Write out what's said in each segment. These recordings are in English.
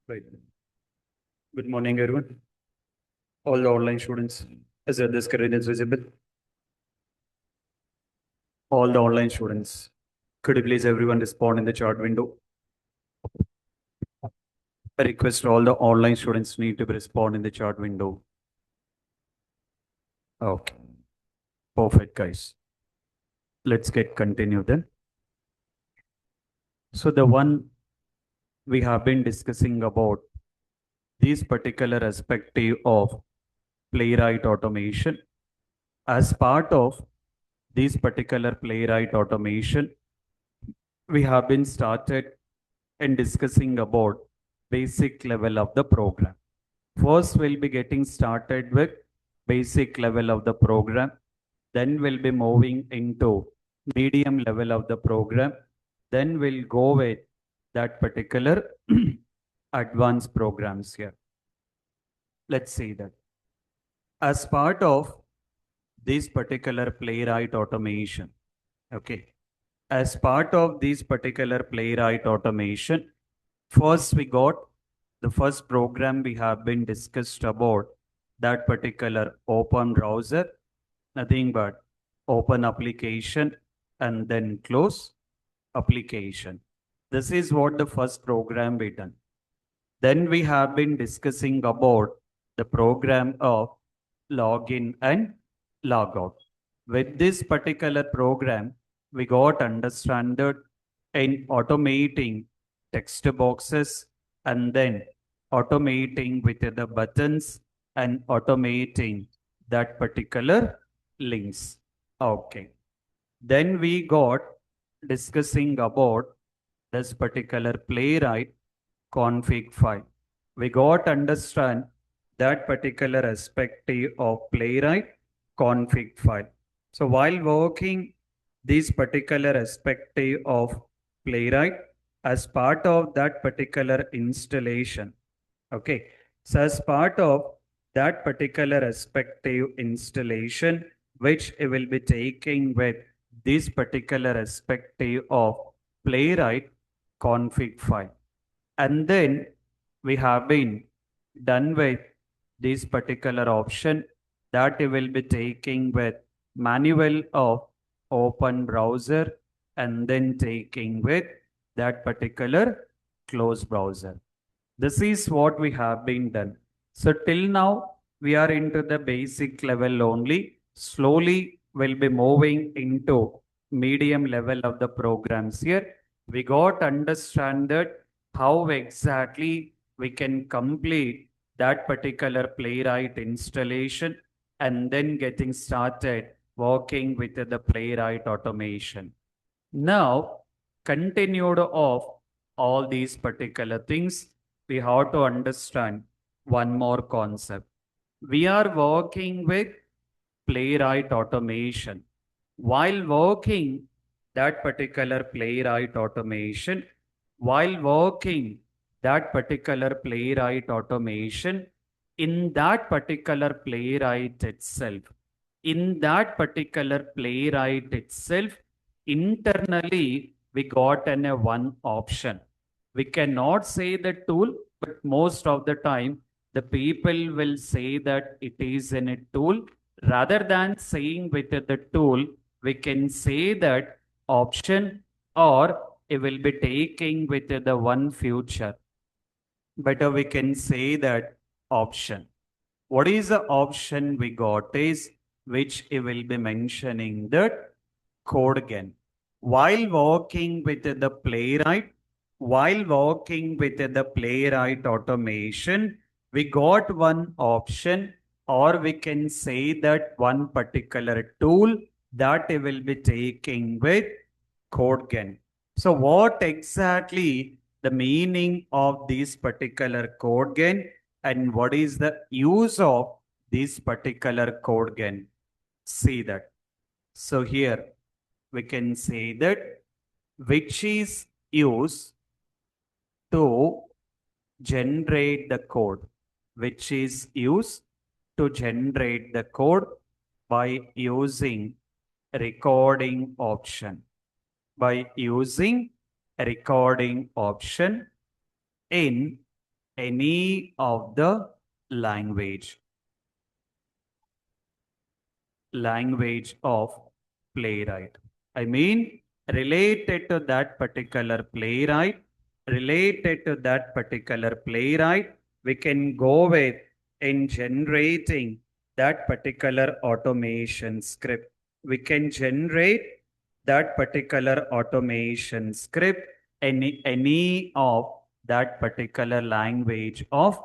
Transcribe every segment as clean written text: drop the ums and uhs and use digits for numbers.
Right. Good morning, everyone. All the online students. Is there this screen is visible? All the online students. Could you please everyone respond in the chat window? I request all the online students need to respond in the chat window. Okay. Perfect, guys. Let's get continued then. So the one we have been discussing about this particular aspect of playwright automation. As part of this particular playwright automation, we have been started and discussing about basic level of the program. First, we'll be getting started with basic level of the program. Then we'll be moving into medium level of the program. Then we'll go with that particular advanced programs here. Let's see that. As part of this particular playwright automation, okay, as part of this particular playwright automation, first we got the first program we have been discussed about that particular open browser, nothing but open application and then close application. This is what the first program we done. Then we have been discussing about the program of login and logout. With this particular program, we got understood in automating text boxes and then automating with the buttons and automating that particular links. Okay. Then we got discussing about this particular playwright config file. We got understand that particular aspect of playwright config file. So while working this particular aspect of playwright as part of that particular installation, okay, so as part of that particular aspect installation which it will be taking with this particular aspect of playwright config file, and then we have been done with this particular option that we will be taking with manual of open browser and then taking with that particular close browser. This is what we have been done. So till now we are into the basic level only. Slowly we'll be moving into medium level of the programs here. We got understand that how exactly we can complete that particular playwright installation and then getting started working with the playwright automation. Now, continued of all these particular things, we have to understand one more concept. We are working with playwright automation. While working that particular playwright automation, while working that particular playwright automation, in that particular playwright itself, in that particular playwright itself, internally we got a one option. We cannot say the tool, but most of the time the people will say that it is in a tool. Rather than saying with the tool, we can say that option, or it will be taking with the one future. Better we can say that option. What is the option we got is which it will be mentioning that Codegen. While working with the playwright, while working with the playwright automation, we got one option, or we can say that one particular tool that it will be taking with Codegen. So what exactly the meaning of this particular Codegen and what is the use of this particular Codegen? See that. So here we can say that which is used to generate the code, which is used to generate the code by using recording option, by using a recording option in any of the language. Language of playwright. I mean, related to that particular playwright, related to that particular playwright, we can go with in generating that particular automation script. We can generate that particular automation script any of that particular language of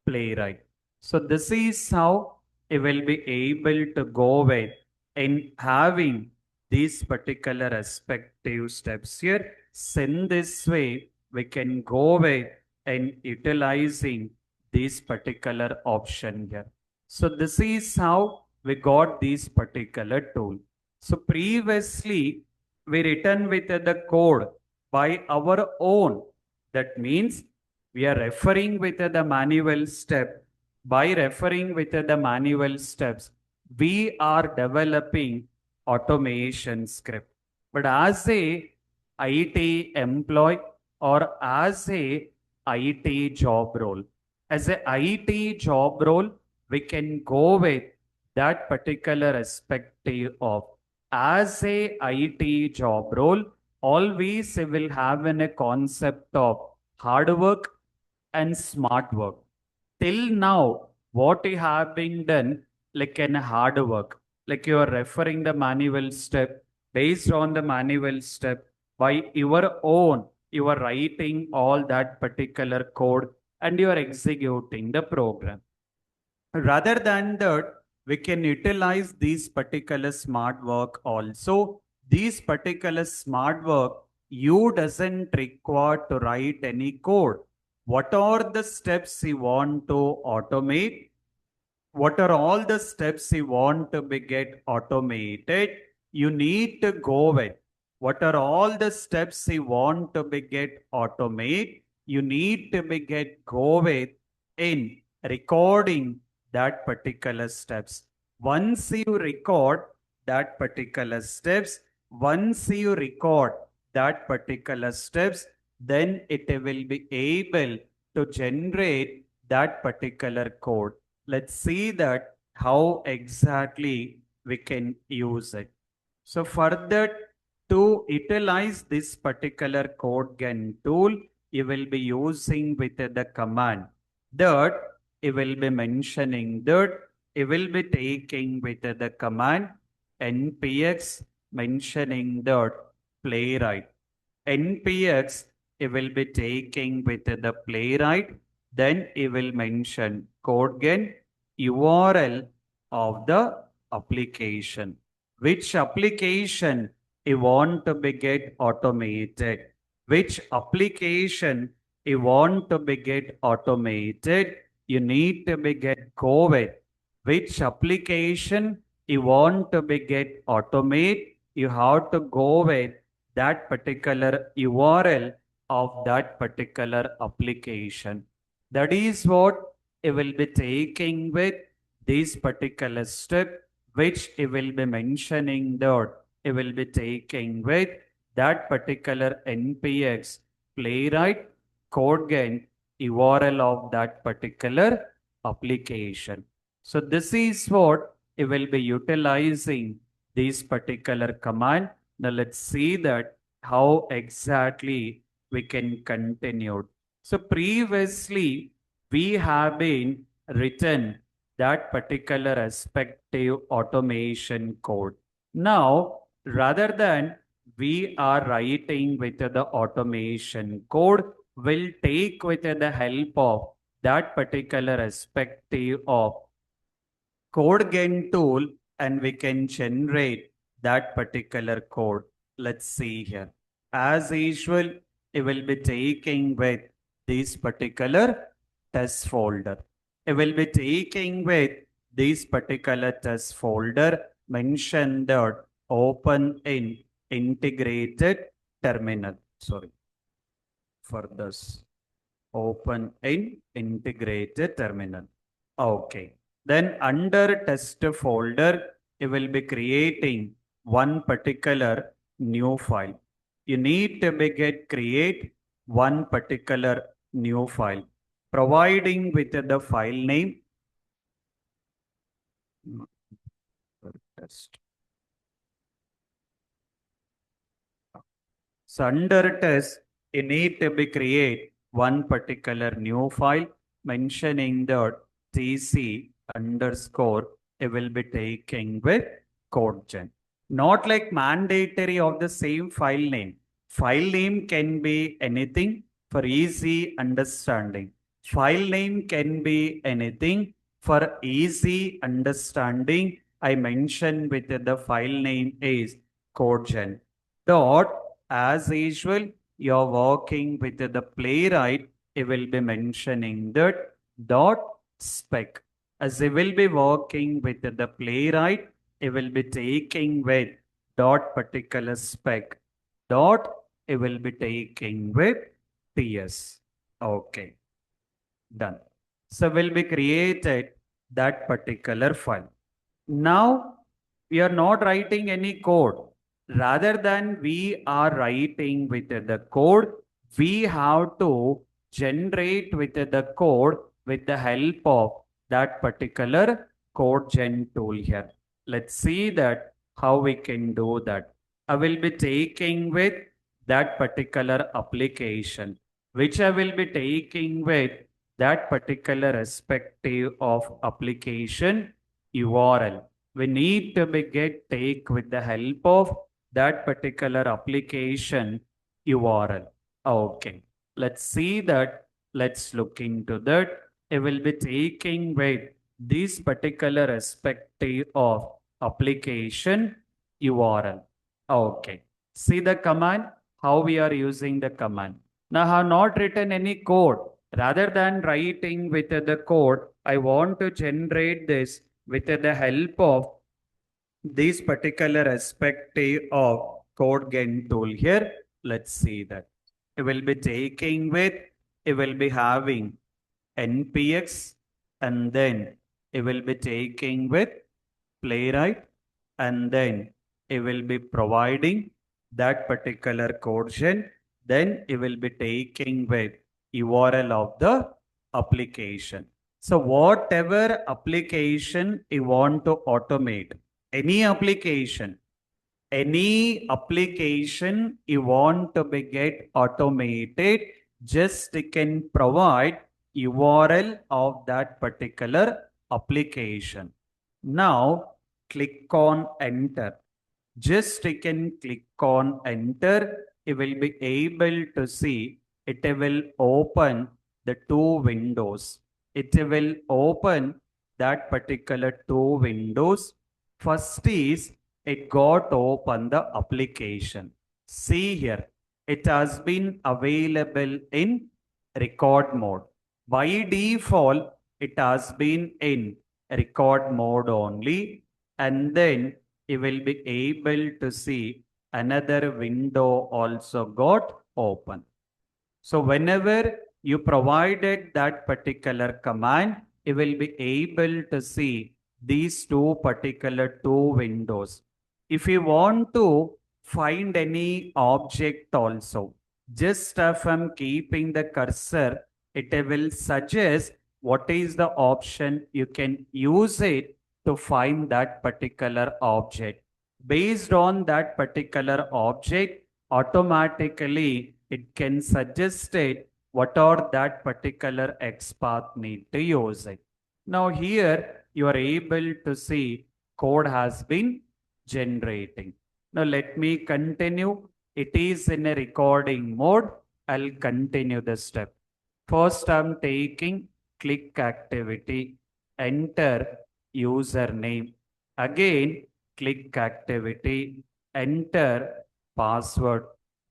playwright. So this is how it will be able to go with in having these particular respective steps here. So in this way, we can go with in utilizing this particular option here. So this is how we got this particular tool. So previously, we written with the code by our own. That means we are referring with the manual step. By referring with the manual steps, we are developing automation script. But as a IT employee or as a IT job role, as a IT job role, we can go with that particular perspective of as a IT job role, always will have a concept of hard work and smart work. Till now, what you have been done, like an hard work, like you are referring the manual step, based on the manual step, by your own, you are writing all that particular code and you are executing the program. Rather than that, we can utilize these particular smart work also. These particular smart work, you doesn't require to write any code. What are the steps you want to automate? What are all the steps you want to be get automated? You need to go with. What are all the steps you want to be get automate? You need to be get go with in recording that particular steps. Once you record that particular steps, once you record that particular steps, then it will be able to generate that particular code. Let's see that how exactly we can use it. So further, to utilize this particular Codegen tool, you will be using with the command that you will be mentioning that you will be taking with the command npx mentioning that playwright. npx you will be taking with the playwright, then you will mention Codegen URL of the application. Which application you want to be get automated? Which application you want to be get automated? You need to be get go with. Which application you want to be get automate? You have to go with that particular URL of that particular application. That is what you will be taking with this particular step, which you will be mentioning that you will be taking with that particular npx playwright Codegen URL of that particular application. So this is what you will be utilizing this particular command. Now let's see that how exactly we can continue. So previously we have been written that particular respective automation code. Now, rather than we are writing with the automation code, we'll take with the help of that particular respective of Codegen tool and we can generate that particular code. Let's see here. As usual, it will be taking with this particular test folder. It will be taking with this particular test folder, mention that open in integrated terminal. Sorry for this. Open in integrated terminal. Okay. Then under test folder, you will be creating one particular new file. You need to be get create one particular new file. providing with the file name. Test. So under test, you need to be create one particular new file mentioning the tc underscore it will be taking with Codegen. Not like mandatory of the same file name. File name can be anything for easy understanding. File name can be anything for easy understanding. I mentioned with the file name is Codegen. Dot as usual, you're working with the playwright, you will be mentioning that dot spec. As you will be working with the playwright, you will be taking with dot particular spec. Dot you will be taking with ts. Okay, done. So will be created that particular file. Now we are not writing any code. Rather than we are writing with the code, we have to generate with the code with the help of that particular Codegen tool here. Let's see that how we can do that. I will be taking with that particular application, which I will be taking with that particular respective of application URL. We need to be get take with the help of that particular application URL. Okay, let's see that. Let's look into that. It will be taking with this particular respective of application URL. Okay, see the command, how we are using the command. Now I have not written any code. Rather than writing with the code, I want to generate this with the help of this particular respective of Codegen tool here. Let's see that. It will be taking with, it will be having npx, and then it will be taking with playwright, and then it will be providing that particular Codegen. Then it will be taking with URL of the application. So whatever application you want to automate, any application, you want to be get automated, just you can provide URL of that particular application. Now click on enter. Just you can click on enter. You will be able to see it will open the two windows. It will open that particular two windows. First is it got open the application. See here, it has been available in record mode. By default, it has been in record mode only, and then you will be able to see another window also got open. So whenever you provided that particular command, you will be able to see these two particular two windows. If you want to find any object also, just from keeping the cursor, it will suggest what is the option you can use it to find that particular object. Based on that particular object, automatically it can suggest it what are that particular XPath need to use it. Now here you are able to see code has been generating. Now let me continue. It is in a recording mode. I'll continue the step. First I'm taking click activity, enter username. Again click activity, enter password.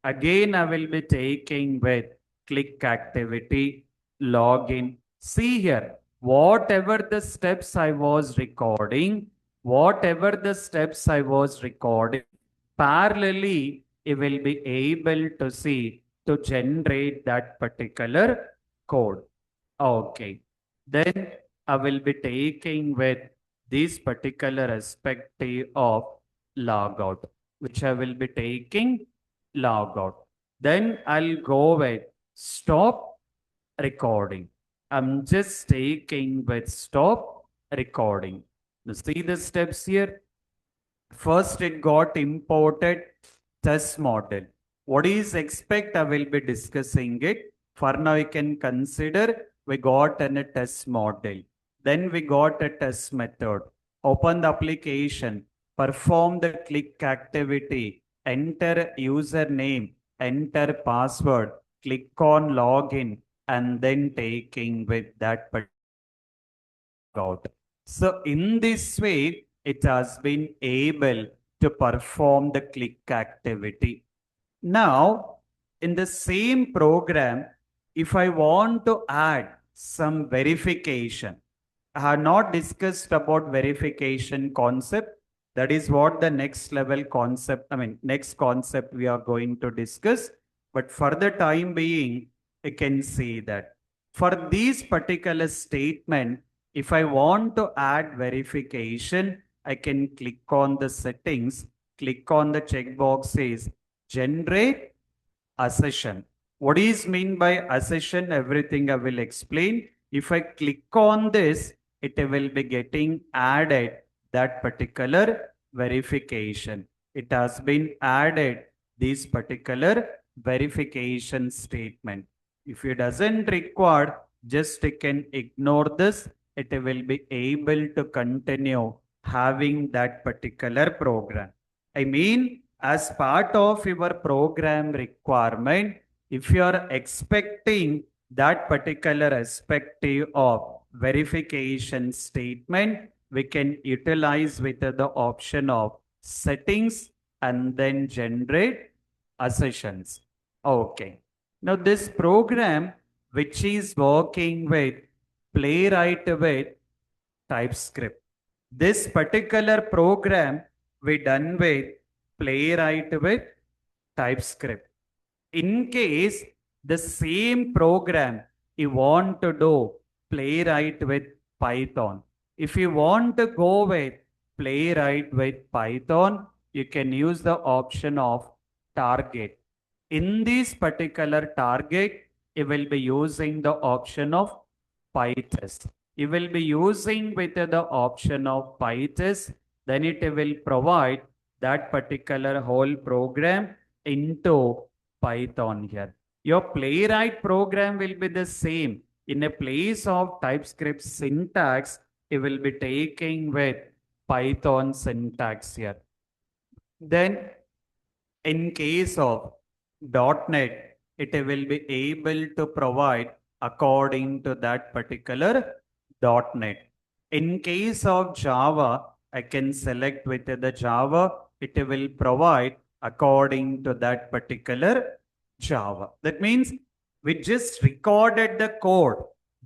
Again, I will be taking with click activity, login. See here, whatever the steps I was recording, parallelly, you will be able to see to generate that particular code. Okay. Then I will be taking with this particular respective of logout, which I will be taking logout. Then I'll go with stop recording. I'm just taking with stop recording. You see the steps here? First, it got imported test model. What is expect? I will be discussing it. For now, you can consider we got a test model. Then we got a test method. Open the application, perform the click activity, enter username, enter password, click on login, and then taking with that out. So in this way, it has been able to perform the click activity. Now, in the same program, if I want to add some verification, I have not discussed about verification concept. That is what the next level concept, next concept we are going to discuss. But for the time being, you can see that for these particular statement, if I want to add verification, I can click on the settings, click on the checkboxes, generate accession. What is mean by accession? Everything I will explain. If I click on this, it will be getting added that particular verification. It has been added this particular verification statement. If it doesn't require, just you can ignore this. It will be able to continue having that particular program. I mean, as part of your program requirement, if you are expecting that particular aspect of verification statement, we can utilize with the option of settings and then generate accessions. Okay. Now this program which is working with Playwright with TypeScript. This particular program we done with Playwright with TypeScript. In case the same program you want to do Playwright with Python. If you want to go with Playwright with Python, you can use the option of target. In this particular target, you will be using the option of PyTest. You will be using with the option of PyTest, then it will provide that particular whole program into Python here. Your Playwright program will be the same. In a place of TypeScript syntax, you will be taking with Python syntax here. Then in case of .NET, it will be able to provide according to that particular .NET. In case of Java, I can select with the Java, it will provide according to that particular Java. That means we just recorded the code.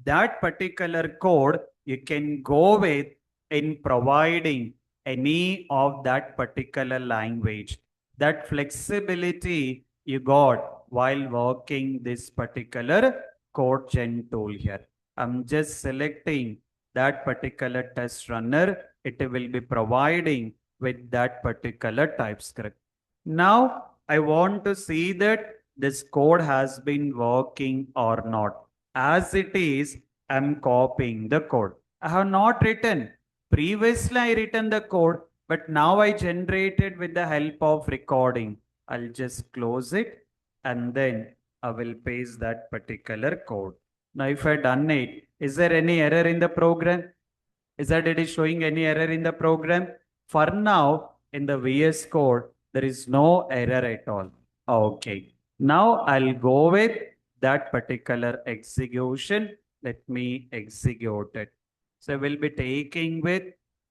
That particular code you can go with in providing any of that particular language. That flexibility you got while working this particular Codegen tool here. I'm just selecting that particular test runner. It will be providing with that particular TypeScript. Now I want to see that this code has been working or not. As it is, I'm copying the code. I have not written. Previously I written the code, but now I generated with the help of recording. I'll just close it and then I will paste that particular code. Now if I done it, is there any error in the program? Is that it is showing any error in the program? For now, in the VS Code, there is no error at all. Okay. Now I'll go with that particular execution. Let me execute it. So we'll be taking with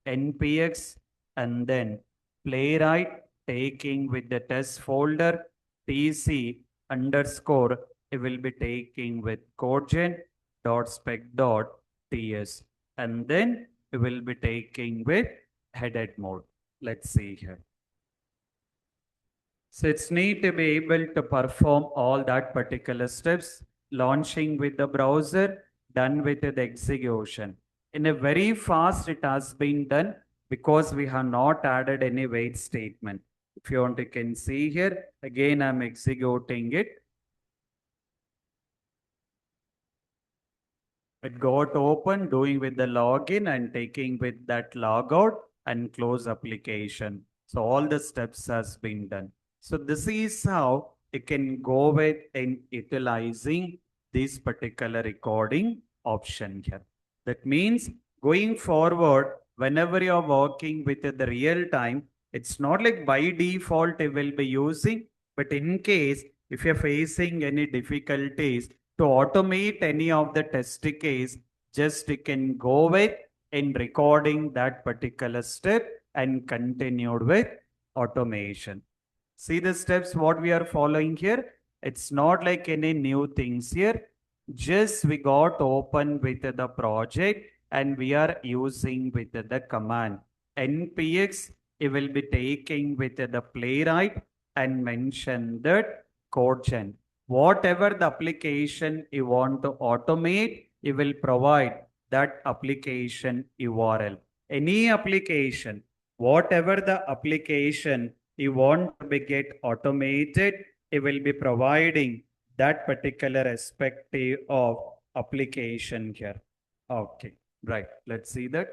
npx and then Playwright, taking with the test folder tc underscore, it will be taking with codegen dot spec dot ts, and then we will be taking with headed mode. Let's see here. So it's need to be able to perform all that particular steps, launching with the browser, done with the execution. In a very fast, it has been done because we have not added any wait statement. If you want, you can see here, again, I'm executing it. It got open, doing with the login and taking with that logout and close application. So all the steps has been done. So this is how you can go with in utilizing this particular recording option here. That means going forward, whenever you're working with the real time, it's not like by default you will be using, but in case if you're facing any difficulties, to automate any of the test case, just you can go with in recording that particular step and continued with automation. See the steps what we are following here. It's not like any new things here. Just we got open with the project and we are using with the command npx. It will be taking with the playwright and mention that Codegen. Whatever the application you want to automate, you will provide that application URL. Any application, whatever the application you want to be get automated, it will be providing that particular aspect of application here. Okay, right. Let's see that.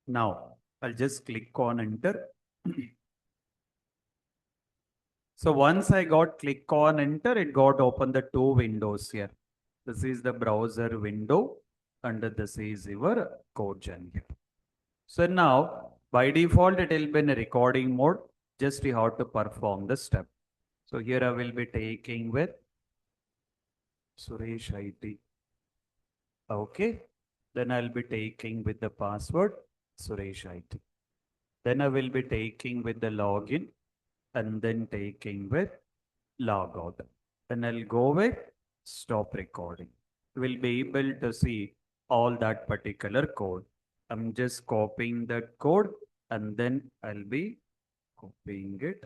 Now, I'll just click on enter. So once I got click on enter, it got open the two windows here. This is the browser window and this is your Codegen here. So now by default, it will be in a recording mode. Just you have to perform the step. So here I will be taking with Suresh IT. Okay. Then I'll be taking with the password Suresh IT. Then I will be taking with the login and then taking with logout. Then I'll go with stop recording. We'll be able to see all that particular code. I'm just copying that code and then I'll be copying it.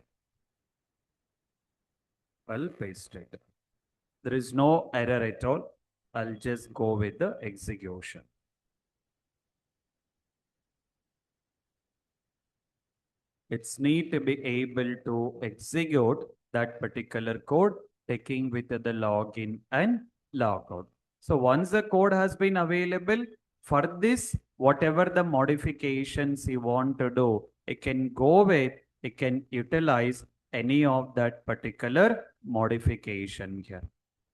I'll paste it. There is no error at all. I'll just go with the execution. It's need to be able to execute that particular code, taking with the login and logout. So once the code has been available, for this, whatever the modifications you want to do, it can go with, it can utilize any of that particular modification here.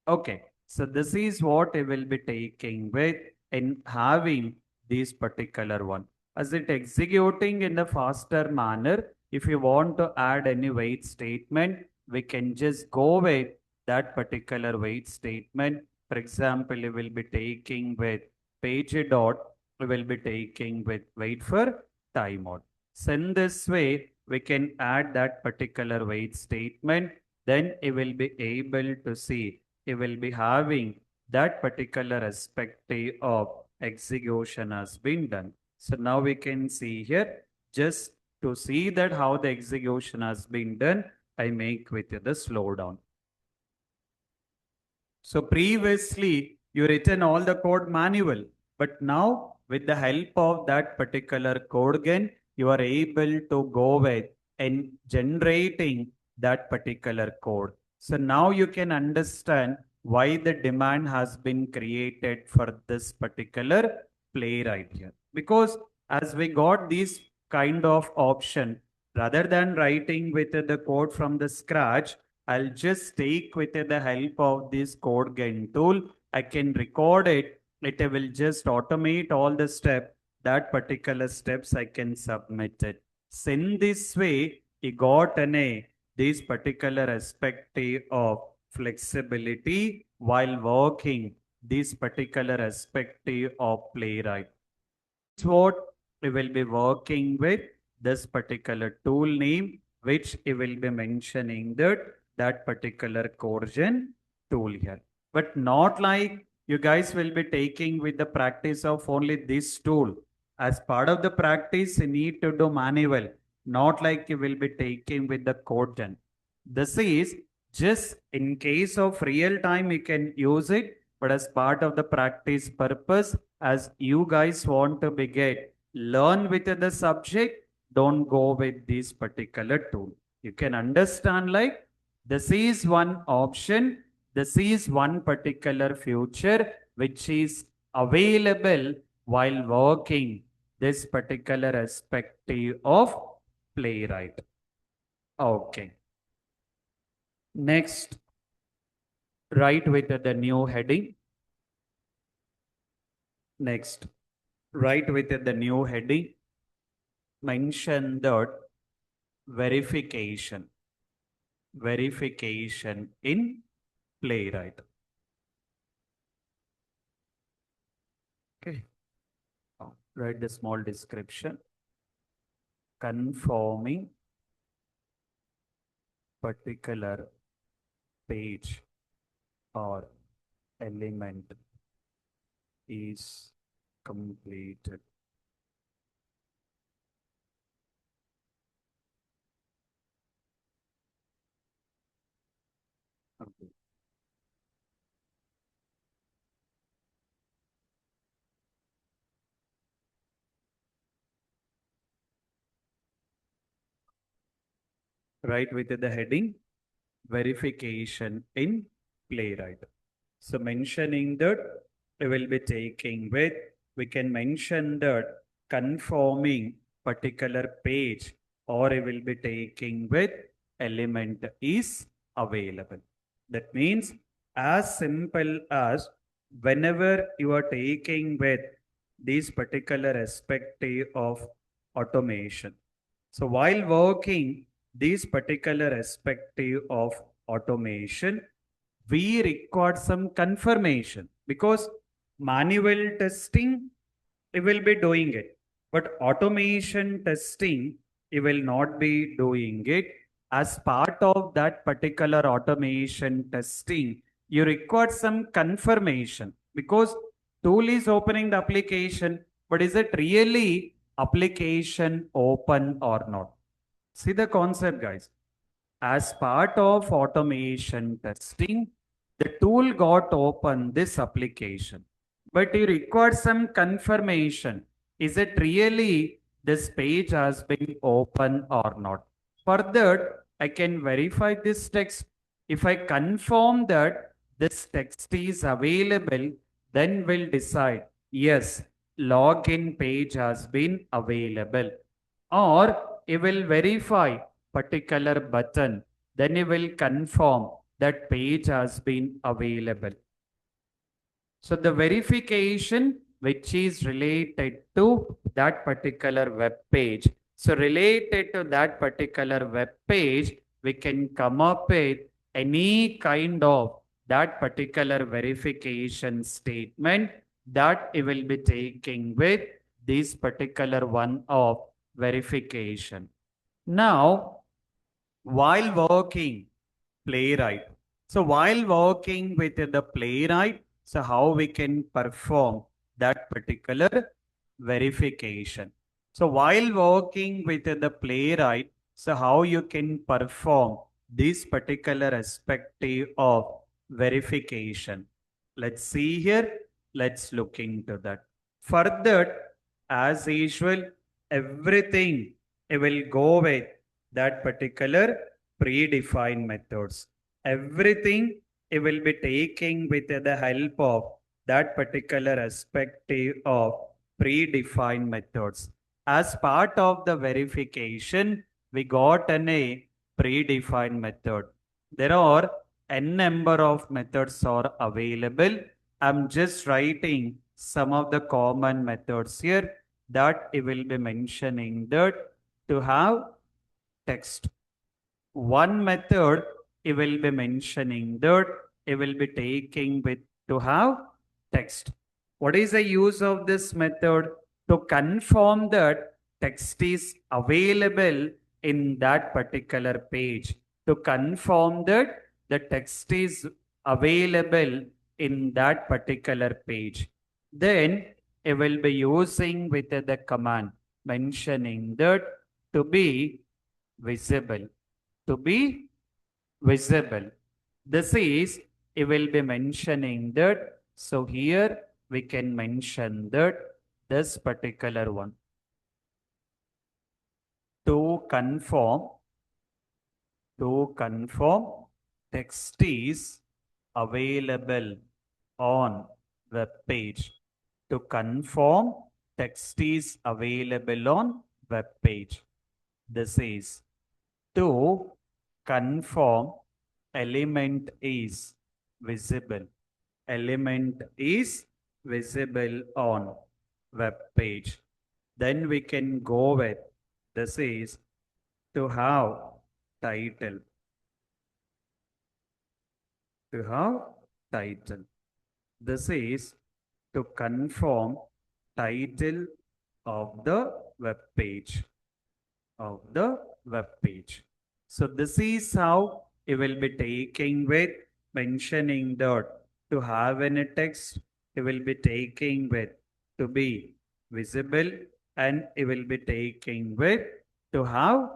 Okay, so this is what I will be taking with in having this particular one. As it executing in a faster manner, if you want to add any wait statement, we can just go with that particular wait statement. For example, you will be taking with page dot, we will be taking with wait for timeout. So in this way, we can add that particular wait statement. Then you will be able to see, you will be having that particular aspect of execution has been done. So now we can see here, just to see that how the execution has been done, I make with the slowdown. So previously you written all the code manual, but now with the help of that particular Codegen, you are able to go with and generating that particular code. So now you can understand why the demand has been created for this particular playwright here. Because as we got this kind of option, rather than writing with the code from the scratch, I'll just take with the help of this Codegen tool. I can record it. It will just automate all the steps. That particular steps I can submit it. So in this way, you got this particular aspect of flexibility while working this particular aspect of playwright. It's what we will be working with this particular tool name, which we will be mentioning that particular Codegen tool here. But not like you guys will be taking with the practice of only this tool. As part of the practice, you need to do manual, not like you will be taking with the Codegen. This is just in case of real time, you can use it, but as part of the practice purpose, as you guys want to begin, learn with the subject, don't go with this particular tool. You can understand like this is one option, this is one particular future which is available while working this particular aspect of Playwright. Okay. Next, write with the new heading. Next, write with the new heading. Mention that verification. Verification in Playwright. Okay. Write the small description. Conforming particular page or element is completed. Okay. Write with the heading verification in Playwright. So mentioning that we will be taking with, we can mention that conforming particular page or we will be taking with element is available. That means as simple as whenever you are taking with this particular aspect of automation. So while working this particular aspect of automation, we require some confirmation because manual testing, we will be doing it. But automation testing, we will not be doing it. As part of that particular automation testing, you require some confirmation because tool is opening the application, but is it really application open or not? See the concept, guys. As part of automation testing, the tool got open this application, but you require some confirmation. Is it really this page has been open or not? For that, I can verify this text. If I confirm that this text is available, then we'll decide, yes, login page has been available. Or you will verify particular button, then you will confirm that page has been available. So the verification which is related to that particular web page. So related to that particular web page, we can come up with any kind of that particular verification statement that you will be taking with this particular one of verification. Now, while working Playwright, so while working with the Playwright, so how we can perform that particular verification. So while working with the Playwright, so how you can perform this particular aspect of verification. Let's see here. Let's look into that. Further, as usual, everything it will go with that particular predefined methods. Everything it will be taking with the help of that particular aspect of predefined methods. As part of the verification, we got a predefined method. There are n number of methods are available. I'm just writing some of the common methods here that I will be mentioning that to have text. One method I will be mentioning that I will be taking with to have text. What is the use of this method? To confirm that text is available in that particular page. To confirm that the text is available in that particular page. Then I will be using with the command mentioning that to be visible. To be visible. This is, it will be mentioning that. So here we can mention that this particular one. To confirm text is available on web page. To confirm text is available on web page. This is to confirm element is visible. Element is visible on web page. Then we can go with, this is to have title. To have title. This is to confirm title of the web page. Of the web page. So this is how it will be taking with mentioning that to have any text, it will be taking with to be visible, and it will be taking with to have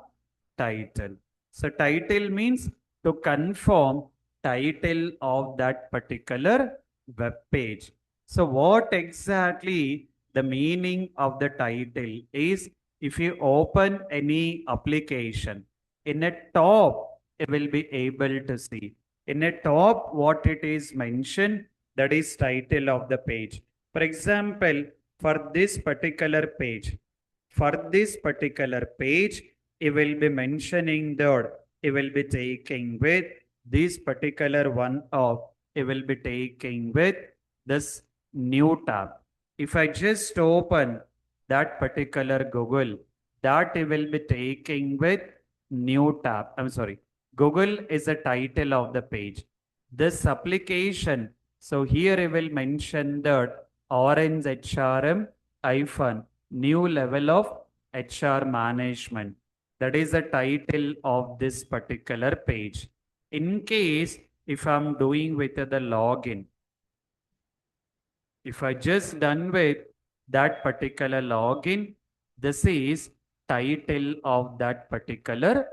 title. So title means to confirm title of that particular web page. So what exactly the meaning of the title is? If you open any application, in a top, you will be able to see. In a top, what it is mentioned, that is title of the page. For example, for this particular page, it will be mentioning that it will be taking with this particular one of, it will be taking with this new tab. If I just open that particular Google, that it will be taking with new tab. I'm sorry. Google is the title of the page. This application, so here I will mention that Orange HRM hyphen new level of HR management. That is the title of this particular page. In case if I'm doing with the login, if I just done with that particular login, this is title of that particular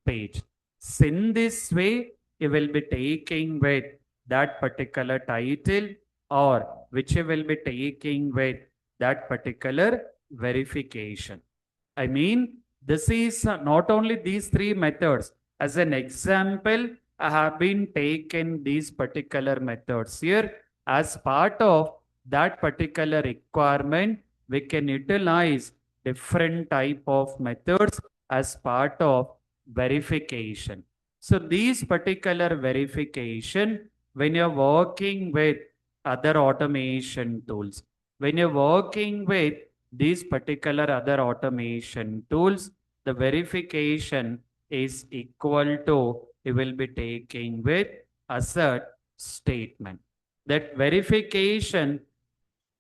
page. So in this way, you will be taking with that particular title, or which you will be taking with that particular verification. I mean, this is not only these three methods. As an example, I have been taken these particular methods here. As part of that particular requirement, we can utilize different type of methods as part of verification. So these particular verification, when you're working with other automation tools, when you're working with these particular other automation tools, the verification is equal to, it will be taking with assert statement. That verification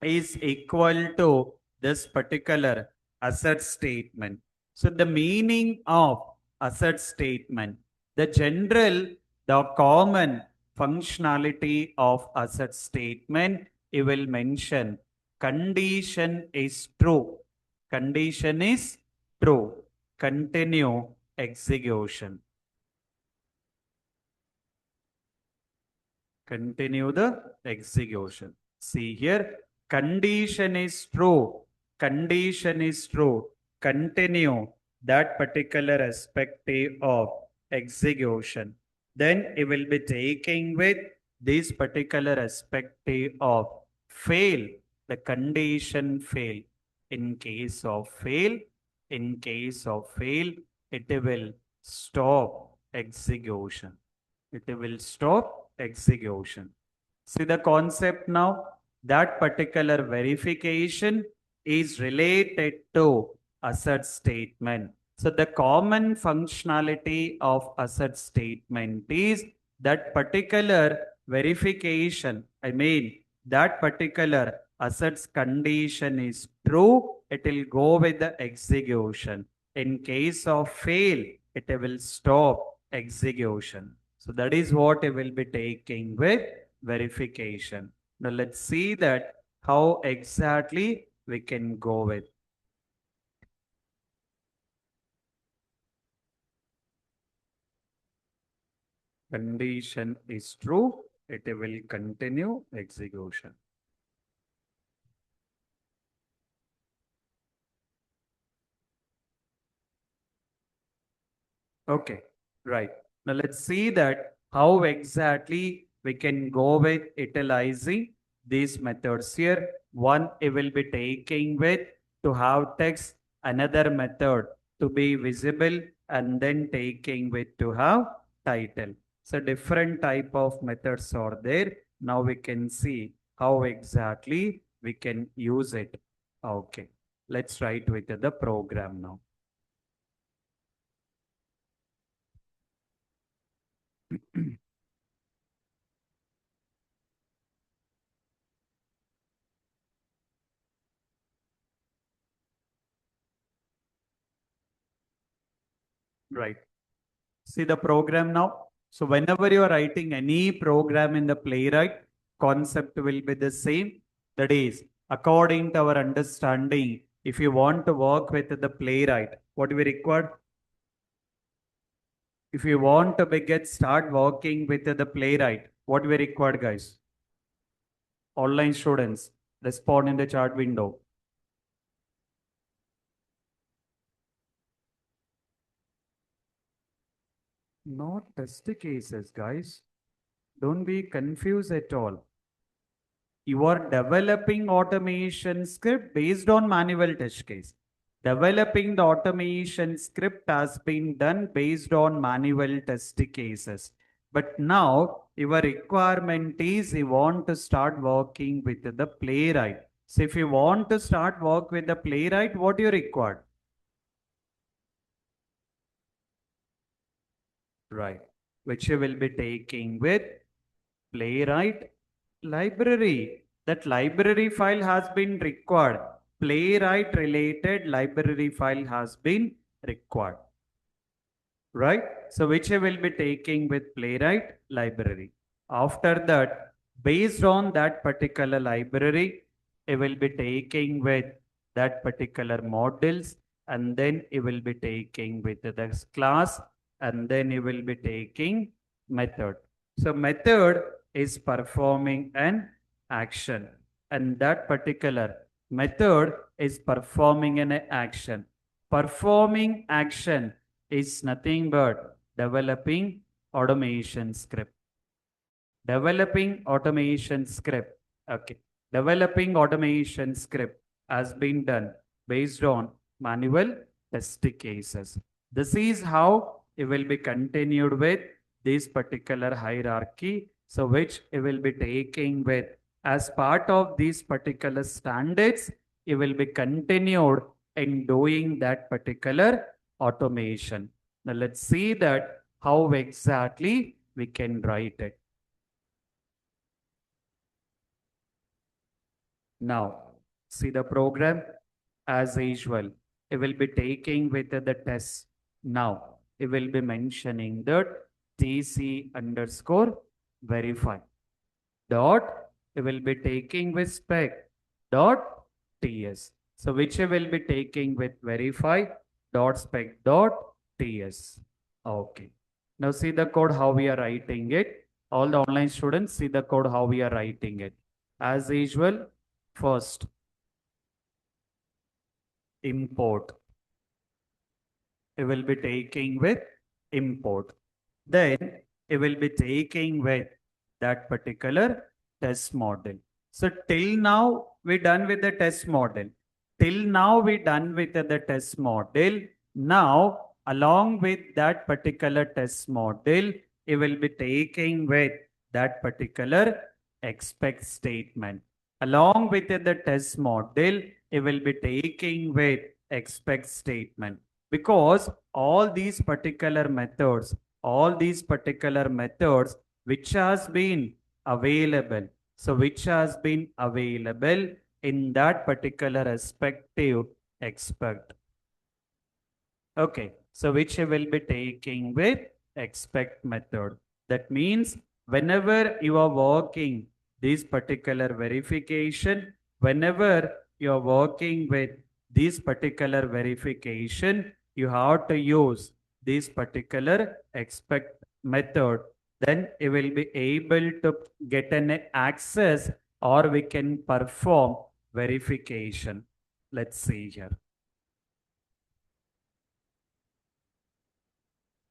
is equal to this particular assert statement. So the meaning of assert statement, the general, the common functionality of assert statement, it will mention condition is true. Condition is true. Continue execution. Continue the execution. See here, condition is true. Condition is true. Continue that particular aspect of execution. Then it will be taking with this particular aspect of fail. The condition fail. In case of fail, it will stop execution. It will stop execution. See the concept now? That particular verification is related to assert statement. So the common functionality of assert statement is that particular verification. I mean, that particular asserts condition is true, it will go with the execution. In case of fail, it will stop execution. So that is what it will be taking with verification. Now let's see that how exactly we can go with. Condition is true, it will continue execution. Okay, right. Now let's see that how exactly we can go with utilizing these methods here. One, it will be taking with to have text, another method to be visible, and then taking with to have title. So different type of methods are there. Now we can see how exactly we can use it. Okay, let's write with the program now. Right. See the program now. So whenever you are writing any program in the Playwright, concept will be the same. That is, according to our understanding, if you want to work with the Playwright, what we require? If you want to get start working with the Playwright, what we require, guys? Online students, respond in the chat window. Not test cases, guys. Don't be confused at all. You are developing automation script based on manual test case. Developing the automation script has been done based on manual test cases. But now your requirement is you want to start working with the Playwright. So if you want to start work with the Playwright, what you require? Right. Which you will be taking with Playwright library. That library file has been required. Playwright related library file has been required. Right? So which I will be taking with Playwright library. After that, based on that particular library, I will be taking with that particular models, and then it will be taking with the class, and then it will be taking method. So method is performing an action, and that particular method is performing an action. Performing action is nothing but developing automation script. Developing automation script. Okay. Developing automation script has been done based on manual test cases. This is how it will be continued with this particular hierarchy. So which it will be taking with as part of these particular standards, it will be continued in doing that particular automation. Now let's see that how exactly we can write it. Now, see the program as usual. It will be taking with the test. Now, it will be mentioning that TC underscore verify dot. It will be taking with spec dot TS. So, which it will be taking with verify dot spec dot TS. Okay. Now, see the code how we are writing it. All the online students see the code how we are writing it. As usual, first, import. It will be taking with import. Then it will be taking with that particular test model. So till now we done with the test model. Till now we done with the test model. Now along with that particular test model, it will be taking with that particular expect statement. Along with the test model, it will be taking with expect statement, because all these particular methods, which has been available, so which has been available in that particular respective expect. Okay, so which I will be taking with expect method. That means whenever you are working this particular verification, whenever you are working with this particular verification, you have to use this particular expect method then you will be able to get an access or we can perform verification. Let's see here.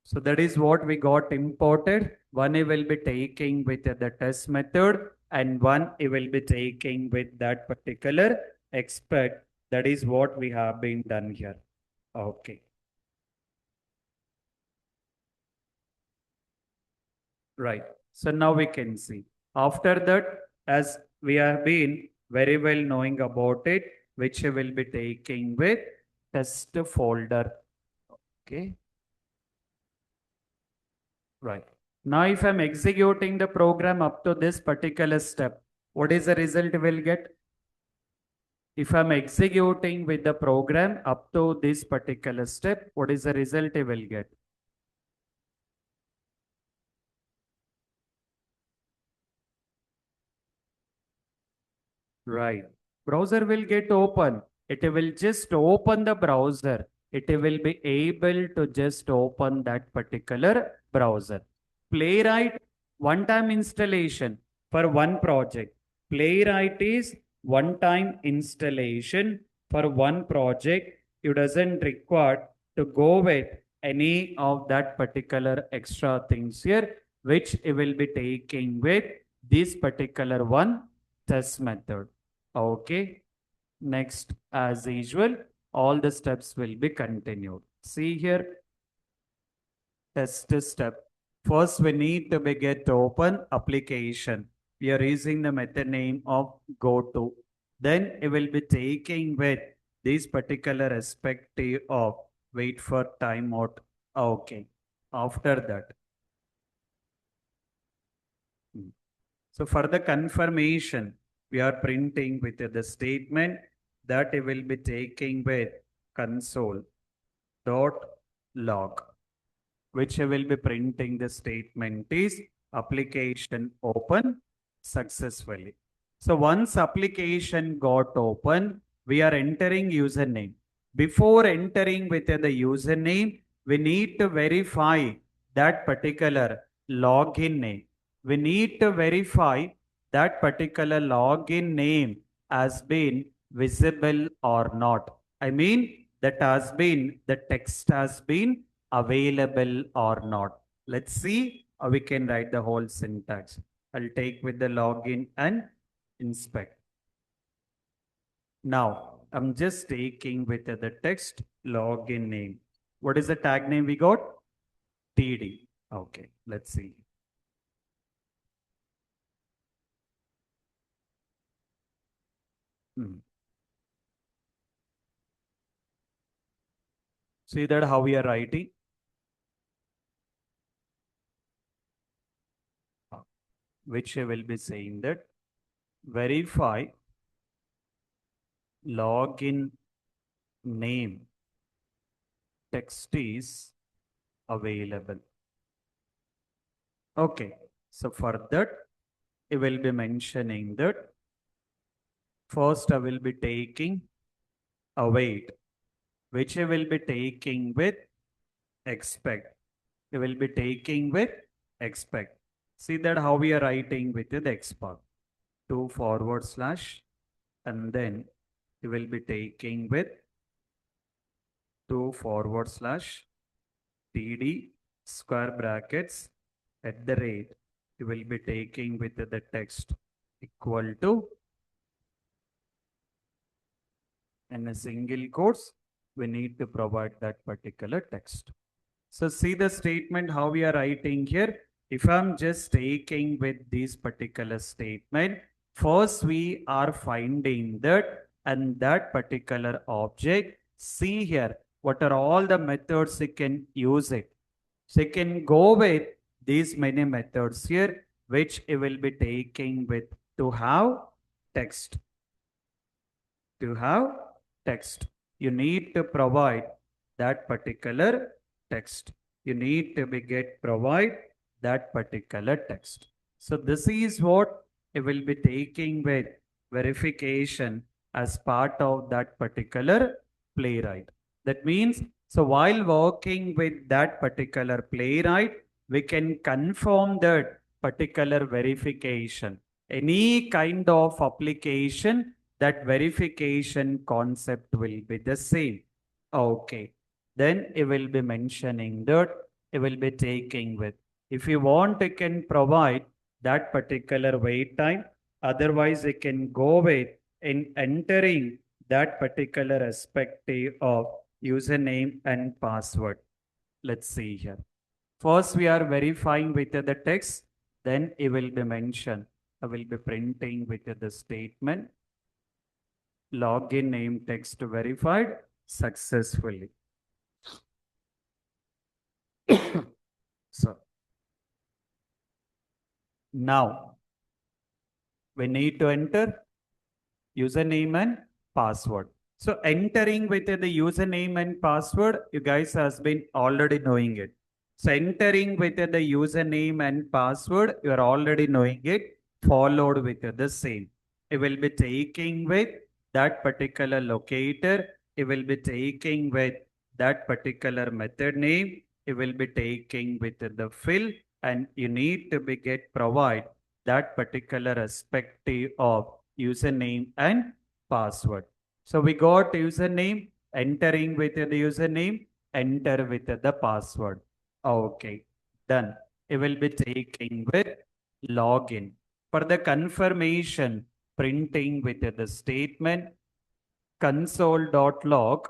So that is what we got imported. One you will be taking with the test method and one you will be taking with that particular expect. That is what we have been done here. Okay. Right. So now we can see. After that, as we have been very well knowing about it, which we will be taking with test folder. Okay. Right. Now, if I'm executing the program up to this particular step, what is the result we'll get? If I'm executing with the program up to this particular step, what is the result we will get? Right. Browser will get open. It will just open the browser. It will be able to just open that particular browser. Playwright, one-time installation for one project. Playwright is one-time installation for one project. You doesn't require to go with any of that particular extra things here, which you will be taking with this particular one test method. Okay. Next, as usual, all the steps will be continued. See here, test step. First, we need to be get open application. We are using the method name of goto. Then it will be taking with this particular respective of wait for timeout. Okay. After that. So for the confirmation, we are printing with the statement that it will be taking with console dot log, which I will be printing the statement is application open successfully. So once application got open, we are entering username. Before entering with the username, we need to verify that particular login name. We need to verify that particular login name has been visible or not. I mean, the text has been available or not. Let's see how we can write the whole syntax. I'll take with the login and inspect. Now, I'm just taking with the text login name. What is the tag name we got? TD. Okay, let's see. See that how we are writing? Which I will be saying that verify login name text is available. Okay, so for that, I will be mentioning that first I will be taking await, which I will be taking with expect. I will be taking with expect. See that how we are writing with the expect. 2 forward slash and then you will be taking with 2 forward slash td square brackets at the rate you will be taking with the text equal to in a single quotes we need to provide that particular text. So see the statement how we are writing here. If I'm just taking with this particular statement, first we are finding that and that particular object. See here, what are all the methods you can use it. So you can go with these many methods here, which you will be taking with to have text. To have text, you need to provide that particular text. You need to be get provide that particular text. So this is what you will be taking with verification as part of that particular playwright. That means, so while working with that particular playwright, we can confirm that particular verification. Any kind of application, that verification concept will be the same. Okay. Then it will be mentioning that it will be taking with. If you want, it can provide that particular wait time. Otherwise, it can go with in entering that particular respective of username and password. Let's see here. First, we are verifying with the text, then it will be mentioned. I will be printing with the statement. Login name text verified successfully. So now we need to enter username and password. So entering with the username and password, you guys has been already knowing it. So entering with the username and password, you are already knowing it, followed with the same. It will be taking with that particular locator. It will be taking with that particular method name. It will be taking with the fill, and you need to be get provide that particular respective of username and password. So we got username, entering with the username, enter with the password. Okay, done. It will be taking with login. For the confirmation, printing with the statement console.log,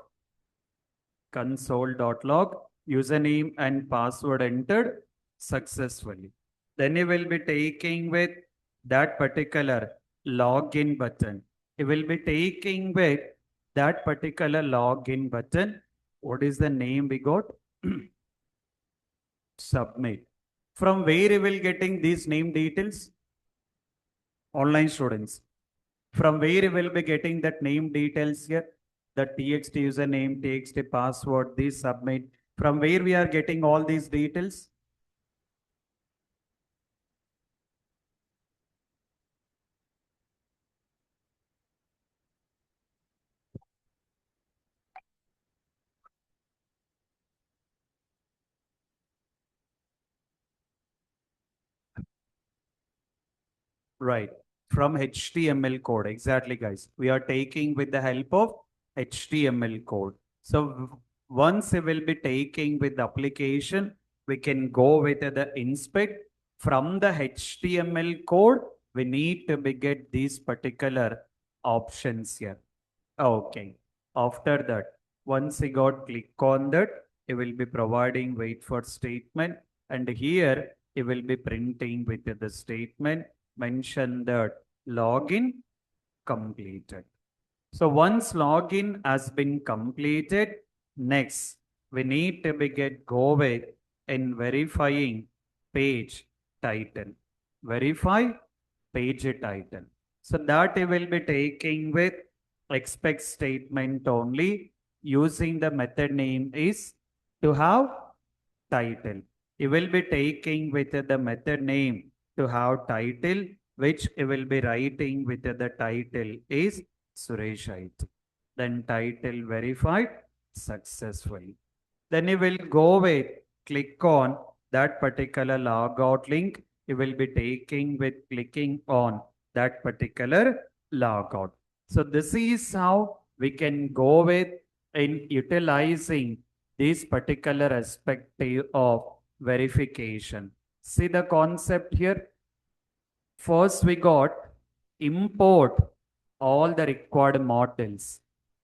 console.log, username and password entered successfully. Then you will be taking with that particular login button. It will be taking with that particular login button. What is the name we got? Submit. From where you will getting these name details? Online students. From where you will be getting that name details here? The txt username, txt password, this submit. From where we are getting all these details? Right. From HTML code. Exactly, guys. We are taking with the help of HTML code. So once we will be taking with the application, we can go with the inspect. From the HTML code, we need to be get these particular options here. Okay. After that, once we got click on that, it will be providing wait for statement. And here it will be printing with the statement mention that login completed. So once login has been completed, next we need to be get go with in verifying page title. Verify page title. So that it will be taking with expect statement only, using the method name is to have title. You will be taking with the method name to have title, which you will be writing with the title is Suresh IT. Then title verified successfully. Then you will go with click on that particular logout link. You will be taking with clicking on that particular logout. So this is how we can go with in utilizing this particular aspect of verification. See the concept here. First, we got import all the required models.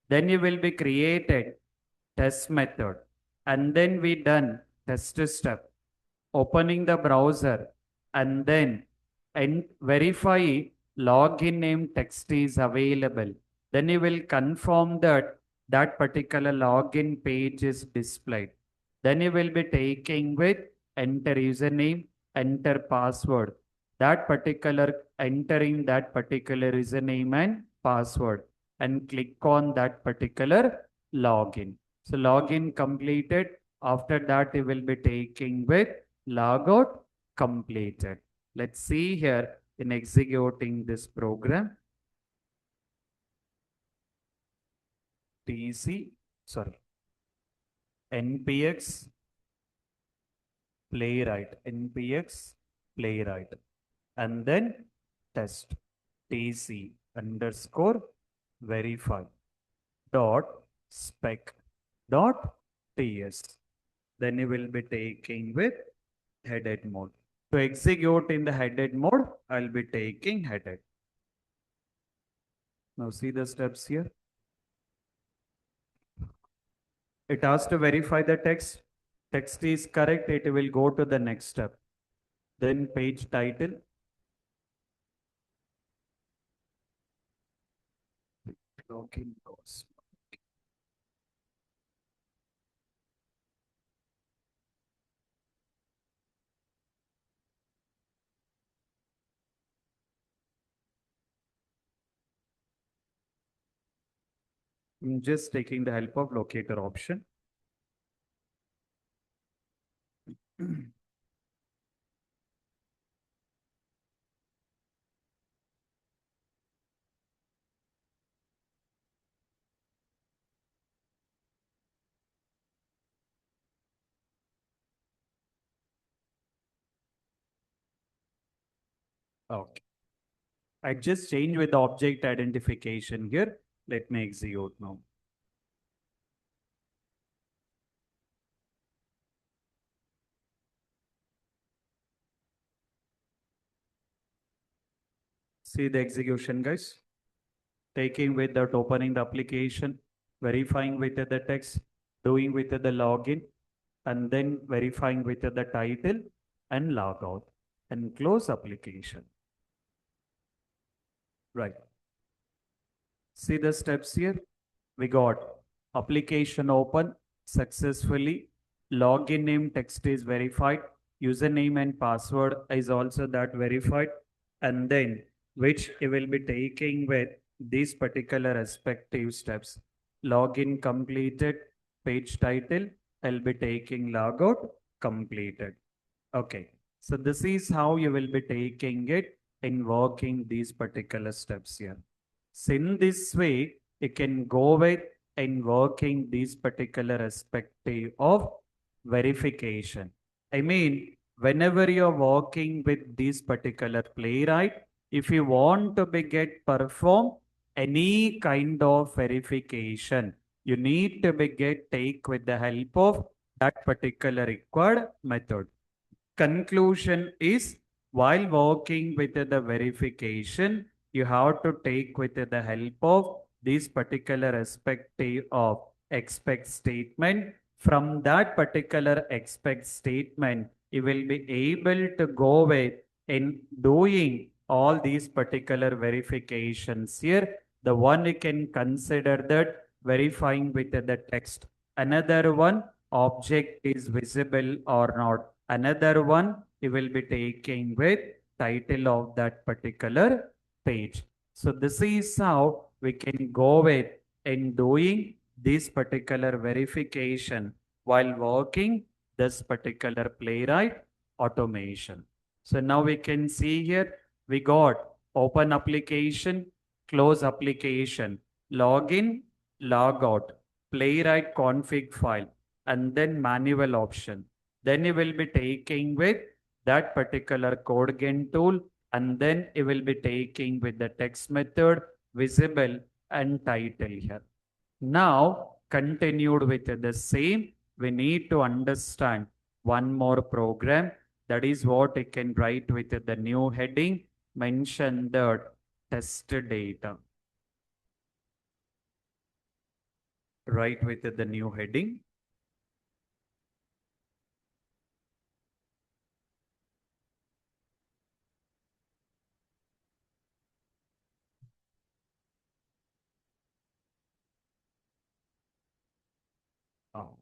Then you will be created test method. And then we done test step, opening the browser, and then and verify login name text is available. Then you will confirm that that particular login page is displayed. Then you will be taking with enter username, enter password. That particular entering that particular username and password, and click on that particular login. So login completed. After that, you will be taking with logout completed. Let's see here in executing this program. TC, sorry, NPX Playwright, NPX, Playwright, and then test, TC underscore verify dot spec dot TS. Then you will be taking with headed mode. To execute in the headed mode, I'll be taking headed. Now see the steps here. It has to verify the text. Text is correct, it will go to the next step. Then page title. Login course. I'm just taking the help of locator option. Okay. I just changed with the object identification here. Let me execute now. See the execution, guys. Taking with that, opening the application, verifying with the text, doing with the login, and then verifying with the title and log out and close application. Right. See the steps here. We got application open successfully. Login name text is verified. Username and password is also that verified. And then which you will be taking with these particular respective steps. Login completed, page title, I'll be taking logout completed. Okay. So this is how you will be taking it in working these particular steps here. So in this way, you can go with in working these particular respective of verification. I mean, whenever you're working with this particular playwright, if you want to be get perform any kind of verification, you need to be get take with the help of that particular required method. Conclusion is while working with the verification, you have to take with the help of this particular respective of expect statement. From that particular expect statement, you will be able to go with in doing all these particular verifications here. The one you can consider that verifying with the text. Another one, object is visible or not. Another one you will be taking with title of that particular page. So this is how we can go with in doing this particular verification while working this particular playwright automation. So now we can see here we got open application, close application, login, log out, playwright config file, and then manual option. Then you will be taking with that particular Codegen tool, and then you will be taking with the text method, visible and title here. Now, continued with the same, we need to understand one more program. That is what I can write with the new heading, mention the test data. Write with the new heading. Oh,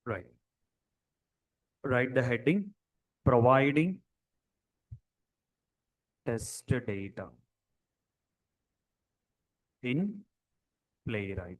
right. Write the heading, providing test data in Playwright.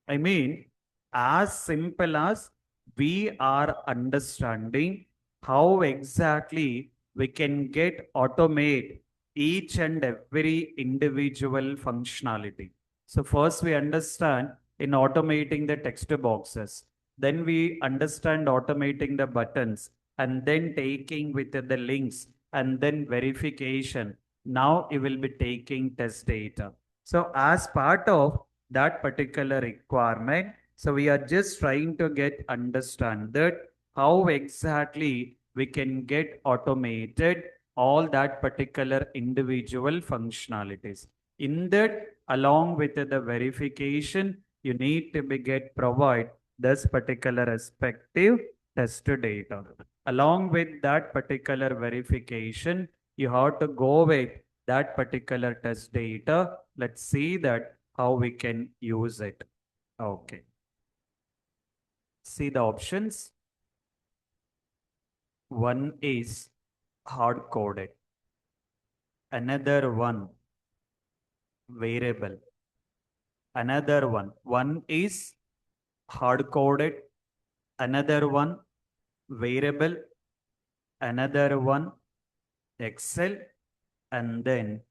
I mean, as simple as we are understanding how exactly we can get automate each and every individual functionality. So first we understand in automating the text boxes, then we understand automating the buttons, and then taking with the links, and then verification. Now you will be taking test data. So as part of that particular requirement, so we are just trying to get understand that how exactly we can get automated all that particular individual functionalities. In that, along with the verification, you need to be get provide this particular respective test data. Along with that particular verification, you have to go with that particular test data. Let's see that how we can use it. Okay. See the options. One is hard coded. Another one variable. Another one. One is hard coded. Another one variable. Another one Excel. And then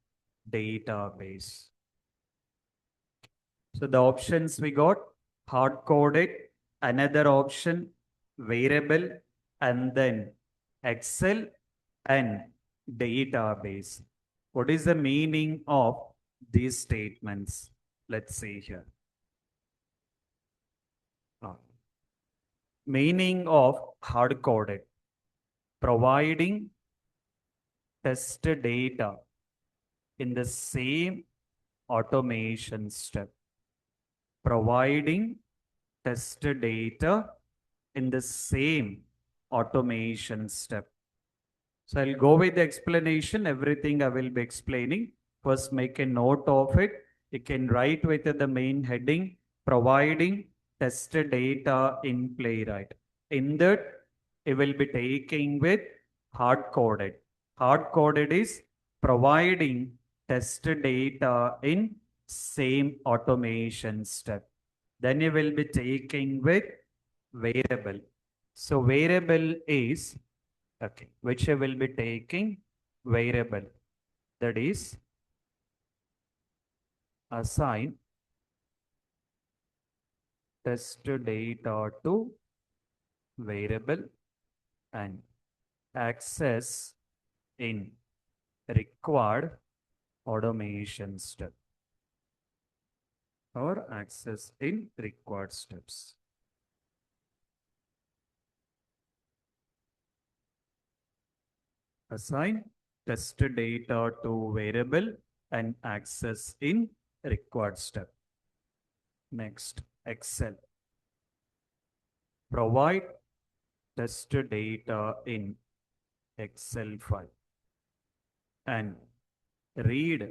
database. So the options we got hard coded, another option variable, and then Excel and database. What is the meaning of these statements? Let's see here. Ah. Meaning of hard coded, providing test data in the same automation step, providing test data in the same automation step. So I'll go with the explanation. Everything I will be explaining. First, make a note of it. You can write with the main heading, providing test data in Playwright. In that, you will be taking with hard coded. Hard coded is providing test data in same automation step. Then you will be taking with variable. So variable is, okay, which I will be taking variable. That is assign test data to variable and access in required automation step or access in required steps. Assign test data to variable and access in required step. Next, Excel. Provide test data in Excel file and read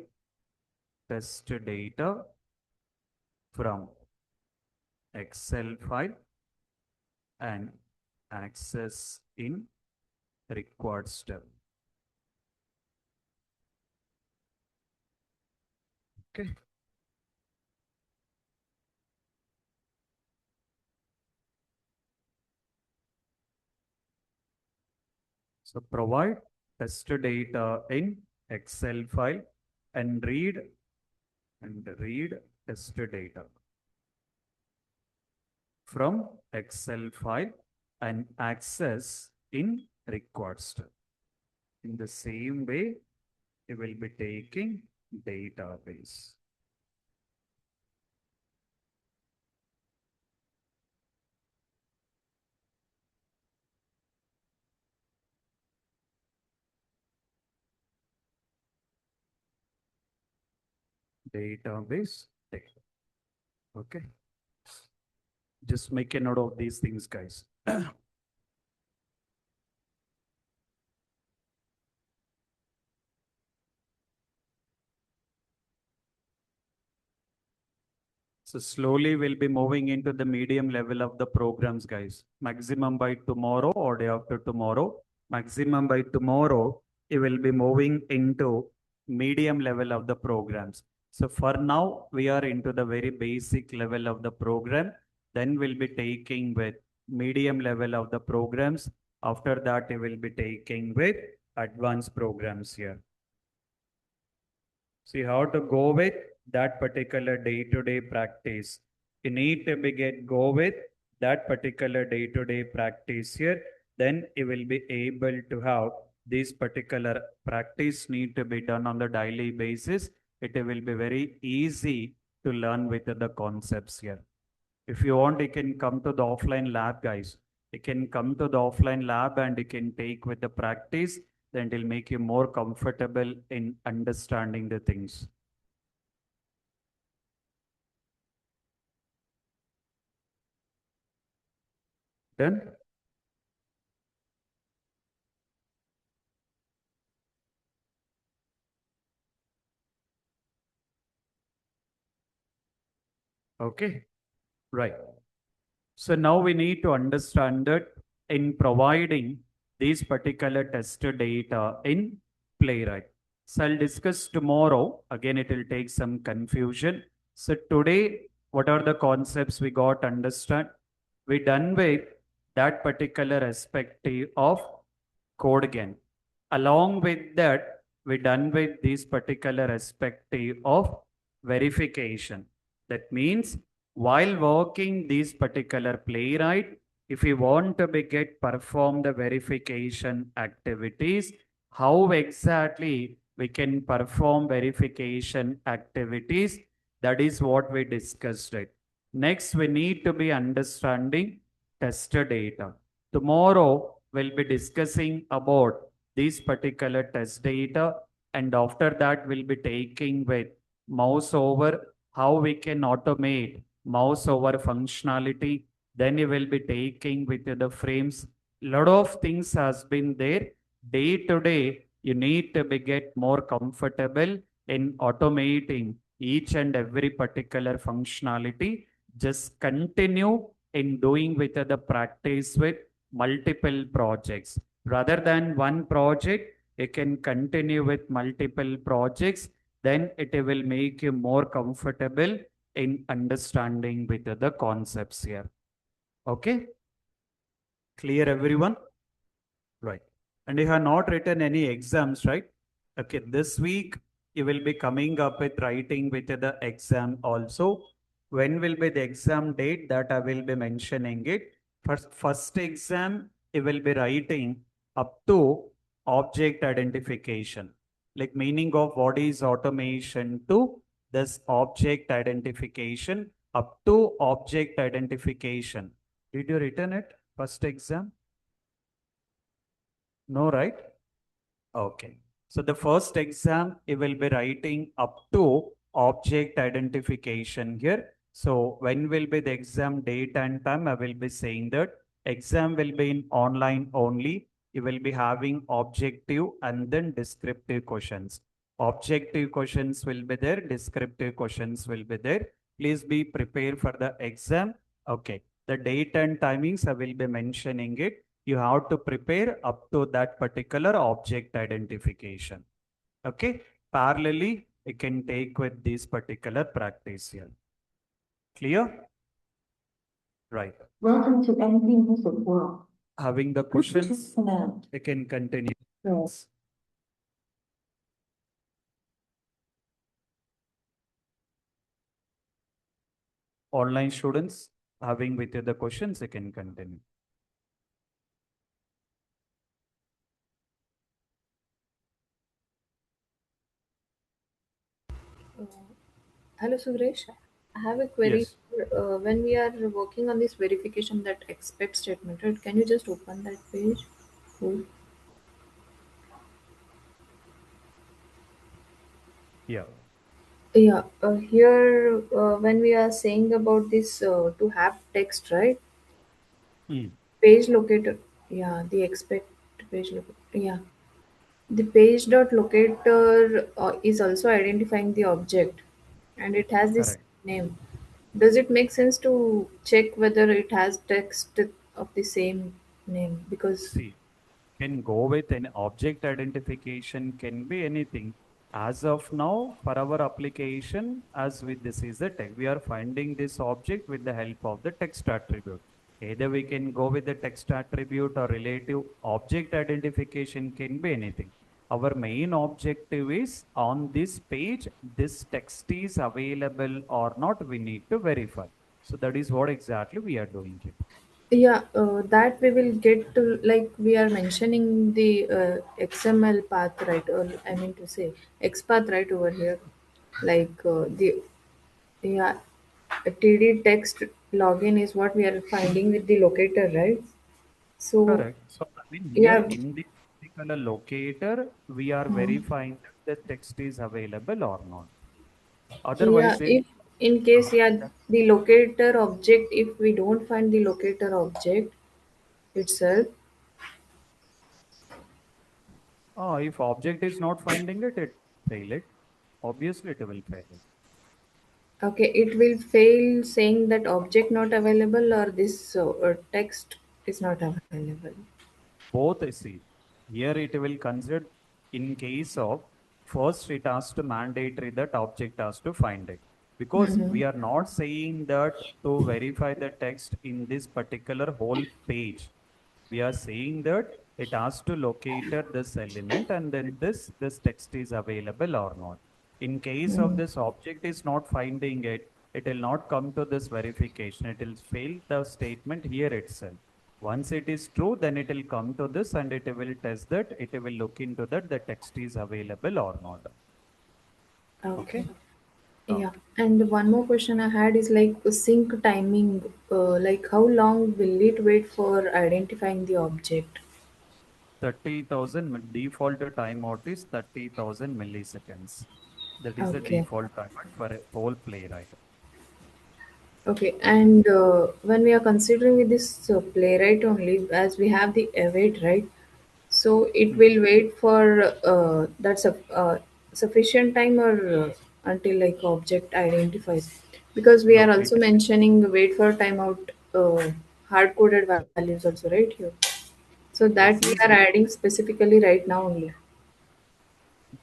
test data from Excel file and access in required step. Okay. So provide test data in Excel file and read test data from Excel file and access in required step. In the same way, you will be taking database. Database data. Okay. Just make a note of these things, guys. So slowly we'll be moving into the medium level of the programs, guys. Maximum by tomorrow or day after tomorrow. Maximum by tomorrow, you will be moving into medium level of the programs. So for now, we are into the very basic level of the program. Then we'll be taking with medium level of the programs. After that, you will be taking with advanced programs here. See how to go with that particular day-to-day practice. You need to be go with that particular day-to-day practice here. Then you will be able to have this particular practice need to be done on the daily basis. It will be very easy to learn with the concepts here. If you want, you can come to the offline lab, guys. You can come to the offline lab and you can take with the practice, then it will make you more comfortable in understanding the things. Then, okay, right. So now we need to understand that in providing these particular test data in Playwright. So I'll discuss tomorrow. Again, it will take some confusion. So today, what are the concepts we got understand? We done with that particular aspect of Codegen. Along with that, we done with this particular aspect of verification. That means while working this particular playwright, if we want to be get perform the verification activities, how exactly we can perform verification activities, that is what we discussed it. Next, we need to be understanding test data. Tomorrow, we'll be discussing about this particular test data, and after that, we'll be taking with mouse over how we can automate mouse over functionality. Then you will be taking with the frames. Lot of things has been there. Day to day, you need to be get more comfortable in automating each and every particular functionality. Just continue in doing with the practice with multiple projects. Rather than one project, you can continue with multiple projects. Then it will make you more comfortable in understanding with the concepts here. Okay? Clear everyone? Right. And you have not written any exams, right? Okay, this week you will be coming up with writing with the exam also. When will be the exam date, that I will be mentioning it. First exam, you will be writing up to object identification. Like meaning of what is automation to this object identification up to object identification. Did you written it? First exam? No, right? Okay. So the first exam, you will be writing up to object identification here. So when will be the exam date and time? I will be saying that exam will be in online only. You will be having objective and then descriptive questions. Objective questions will be there. Descriptive questions will be there. Please be prepared for the exam. Okay. The date and timings, I will be mentioning it. You have to prepare up to that particular object identification. Okay. Parallelly, you can take with this particular practice here. Clear? Right. Welcome to NP Music World. Having the questions, you can continue. Yes. Online students, having with you the questions, you can continue. Uh, Hello, Suresh. I have a query. Yes. When we are working on this verification, that expect statement, right? Can you just open that page? Cool. Yeah. Yeah. Here, when we are saying about this to have text, right? Mm. Page locator. Yeah, the expect page locator. Yeah. The page dot locator is also identifying the object, and it has this Correct. name. Does it make sense to check whether it has text of the same name? Because See. can go with an object identification, can be anything. As of now, for our application, as with this is the text, we are finding this object with the help of the text attribute. Either we can go with the text attribute or relative object identification can be anything. Our main objective is on this page, this text is available or not, we need to verify. So that is what exactly we are doing here. Yeah, that we will get to, like we are mentioning the XML path, right? Or I mean to say XPath right over here. Like the yeah, TD text login is what we are finding with the locator, right? So Correct. So, I mean, here yeah, in this particular locator, we are verifying that the text is available or not. yeah. Otherwise, it, If in case the locator object, if we don't find the locator object itself, if object is not finding it, it fail it. Obviously, it will fail it. okay, it will fail saying that object not available or this text is not available. Both I see. Here it will consider in case of first it has to mandatory that object has to find it. Because we are not saying that to verify the text in this particular whole page. We are saying that it has to locate this element and then this text is available or not. In case of this object is not finding it, it will not come to this verification. It will fail the statement here itself. Once it is true, then it will come to this and it will test that, it will look into that the text is available or not. Okay. Okay? Yeah. Okay. And one more question I had is like sync timing. Like how long will it wait for identifying the object? 30,000 default timeout is 30,000 milliseconds. That is the Okay. default timeout for a whole playwright. Okay. And when we are considering with this playwright only, as we have the await, right? So it Hmm. will wait for sufficient time or until like object identifies. Because we are No, also it mentioning wait for timeout hard coded values also, right here. So that this we is are adding specifically right now only.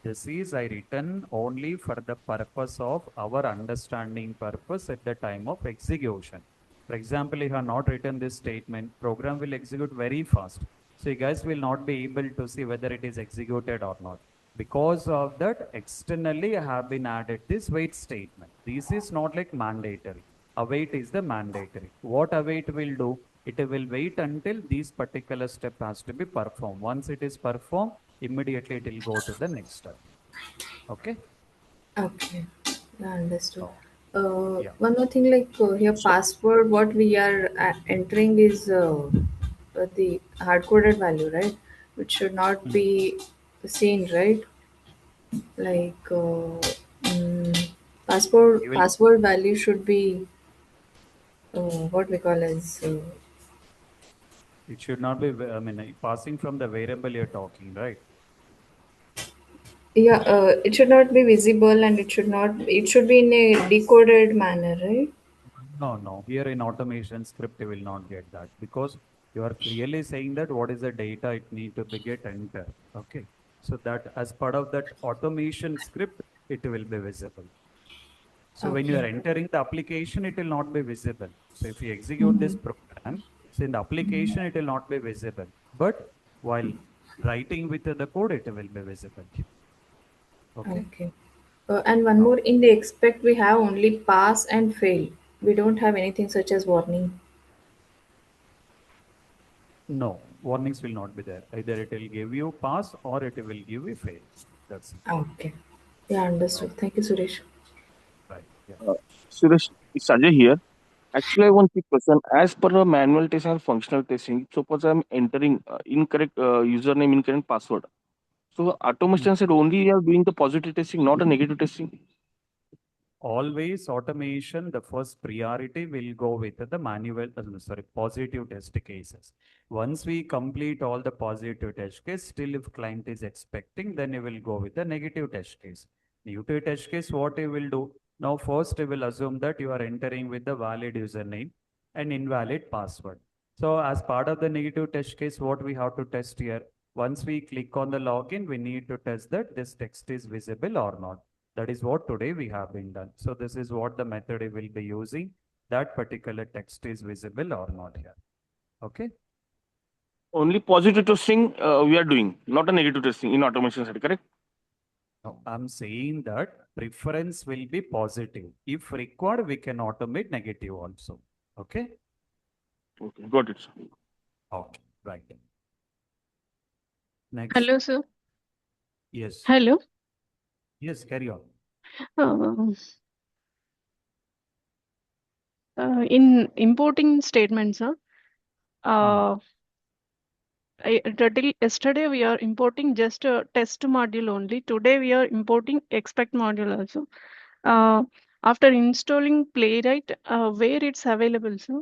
This is I written only for the purpose of our understanding purpose at the time of execution. For example, if I have not written this statement, program will execute very fast. So you guys will not be able to see whether it is executed or not. Because of that, externally I have been added this wait statement. This is not like mandatory. Await is the mandatory. What await will do? It will wait until this particular step has to be performed. Once it is performed, immediately it will go to the next step. Okay? Okay, yeah, understood. Oh, yeah. One more thing, like here, So, password, what we are entering is the hard coded value, right? Which should not Mm. be seen, right? Like You will, password value should be what we call as it should not be, I mean, passing from the variable you're talking, right? yeah, it should not be visible and it should be in a decoded manner, right? No, no. Here in automation script, you will not get that because you are clearly saying that what is the data it need to be get entered. Okay. So that as part of that automation script, it will be visible. So when you are Okay. entering the application, it will not be visible. So if you execute this program, so in the application, it will not be visible. But while writing with the code, it will be visible. Okay. Okay. And one more, Oh, in the expect we have only pass and fail. We don't have anything such as warning. no, warnings will not be there. Either it will give you pass or it will give you fail. That's it. Okay. Yeah, Oh, understood. Thank you, Suresh. right. Yeah. uh, Suresh, it's Sanjay here. Actually, I want quick question. As per the manual test and functional testing, suppose I'm entering incorrect username, incorrect password. So Hmm. automation said only you are doing the positive testing, not a negative testing. Always automation, the first priority will go with the manual, positive test cases. Once we complete all the positive test case, still if client is expecting, then you will go with the negative test case. Negative test case, what you will do? Now first you will assume that you are entering with the valid username and invalid password. So as part of the negative test case, what we have to test here? Once we click on the login, we need to test that this text is visible or not. That is what today we have been done. So this is what the method we will be using. That particular text is visible or not here. Okay. Only positive testing we are doing, not a negative testing in automation side, correct? Now, I'm saying that preference will be positive. If required, we can automate negative also. Okay. Okay, got it, sir. Okay. Right. Next. Hello, sir. Yes. Hello. Yes, carry on. Uh, in importing statements, sir, till yesterday we are importing just a test module only. Today we are importing expect module also. After installing Playwright, where it's available, sir?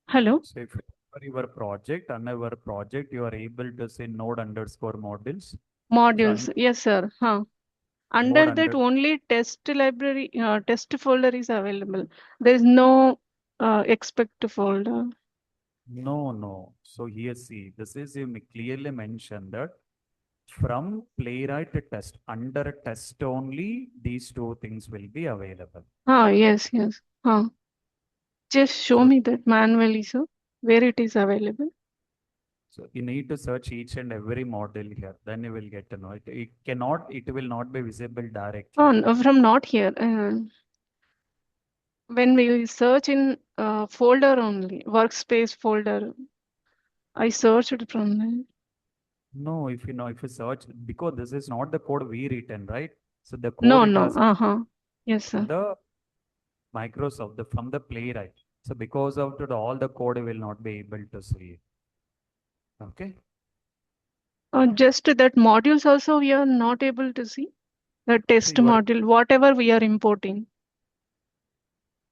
Hello. So if for your project, on our project, you are able to say node underscore modules. Modules, So yes, sir. Under that only test library, test folder is available. There is no expect folder. No. So here, see, this is you clearly mentioned that from Playwright to test, under test only, these two things will be available. Yes. Just show So- me that manually, sir, where it is available. So you need to search each and every model here, then you will get to know it. It will not be visible directly. No, from not here. When we search in folder only, workspace folder, I searched from there. No, if you search, because this is not the code we written, right? So the code No. it has Yes, from sir. the Microsoft, from the Playwright. So because of that, all the code will not be able to see it. Okay. Just that modules also we are not able to see. The test you are- module, whatever we are importing.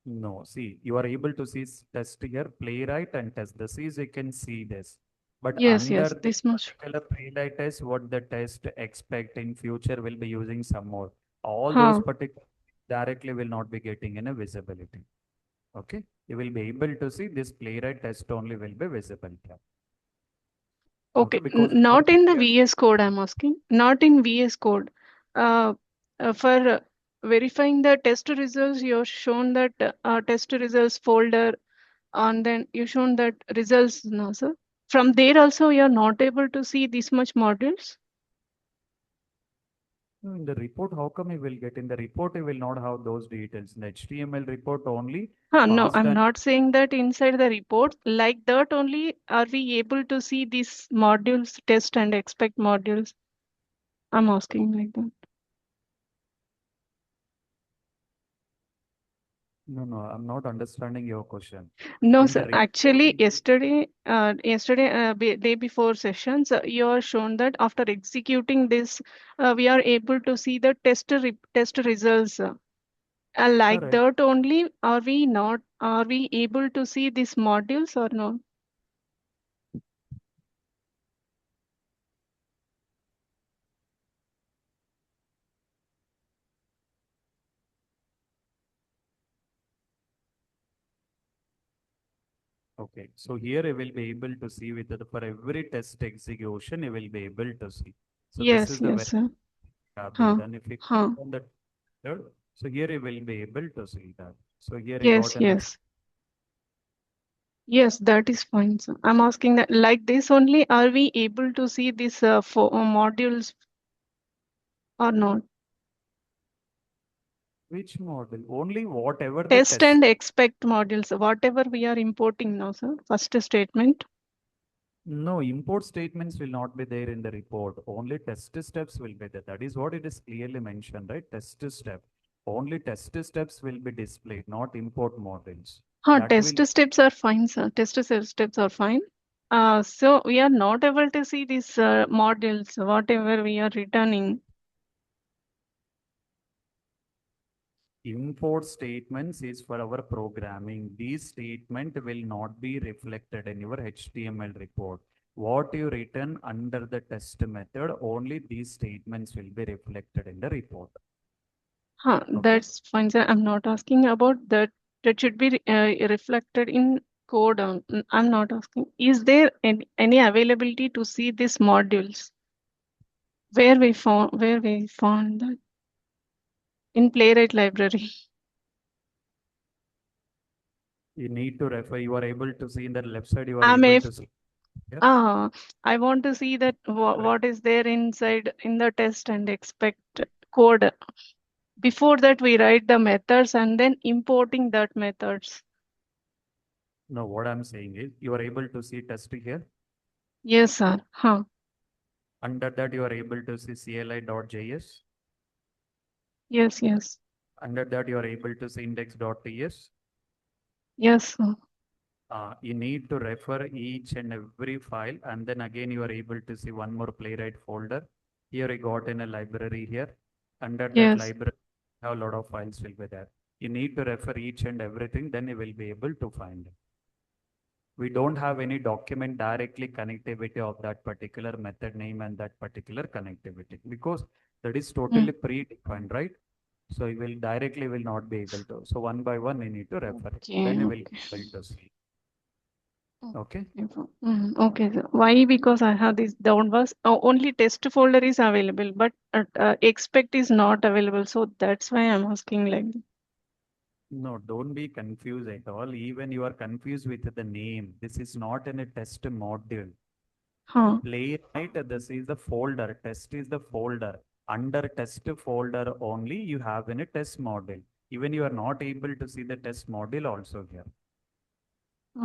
No, see, you are able to see test here, Playwright and test. This is you can see this. But Yes, under this this much. particular Playwright test, what the test expect in future will be using some more. All those particular directly will not be getting any visibility. Okay. You will be able to see this Playwright test only will be visible here. Okay, Because not in the VS Code, I'm asking. Not in VS Code. For verifying the test results, you've shown that test results folder, and then you shown that results, no, sir. From there also, you're not able to see this much modules. in the report, how come you will get in the report? You will not have those details. In the HTML report only. No, passed I'm and- not saying that inside the report. Like that only, are we able to see these modules, test and expect modules? I'm asking like that. No, I'm not understanding your question. No, In sir. the report, Actually, day before sessions, you are shown that after executing this, we are able to see the test results. Like correct. that only, are we not? Are we able to see these modules or not? Okay, so here you will be able to see with the, for every test execution, you will be able to see. So this is the Yes, sir. then if you click Huh. on the third, so here you will be able to see that. So here you Yes, got an yes, that is fine, sir. I'm asking that like this only, are we able to see these modules or not? which model? Only whatever the Test and expect modules, whatever we are importing now, sir. First statement. No, import statements will not be there in the report. Only test steps will be there. That is what it is clearly mentioned, right? Test step. Only test steps will be displayed, not import models. That Test will- steps are fine, sir. Steps are fine. So we are not able to see these modules, whatever we are returning. Import statements is for our programming. These statement will not be reflected in your HTML report. What you written under the test method, only these statements will be reflected in the report. That's fine, sir. I'm not asking about that. That should be reflected in code. I'm not asking. Is there any availability to see these modules? Where we found that in Playwright library. You need to refer, you are able to see in the left side, you are I'm able if to see. Yeah. I want to see that what is there inside in the test and expect code. Before that, we write the methods and then importing that methods. No, what I'm saying is you are able to see test here. Yes, sir. Huh. Under that, you are able to see CLI.js. Yes, yes. Under that, you are able to see index.ts. Yes, sir. You need to refer each and every file, and then again you are able to see one more Playwright folder. Here I got in a library here. Under that Yes. library, have a lot of files will be there. You need to refer each and everything, then you will be able to find it. We don't have any document directly connectivity of that particular method name and that particular connectivity because that is totally predefined, right? So you will directly will not be able to. So one by one, we need to refer it. Okay, Then you will okay. be able to see. Okay. Okay, sir. Why? Because I have this downwards. Only test folder is available, but expect is not available. So that's why I'm asking like that. No, don't be confused at all. Even you are confused with the name. This is not in a test module. Huh. Playwright, this is the folder. Test is the folder. Under test folder only, you have in a test module. Even you are not able to see the test module also here.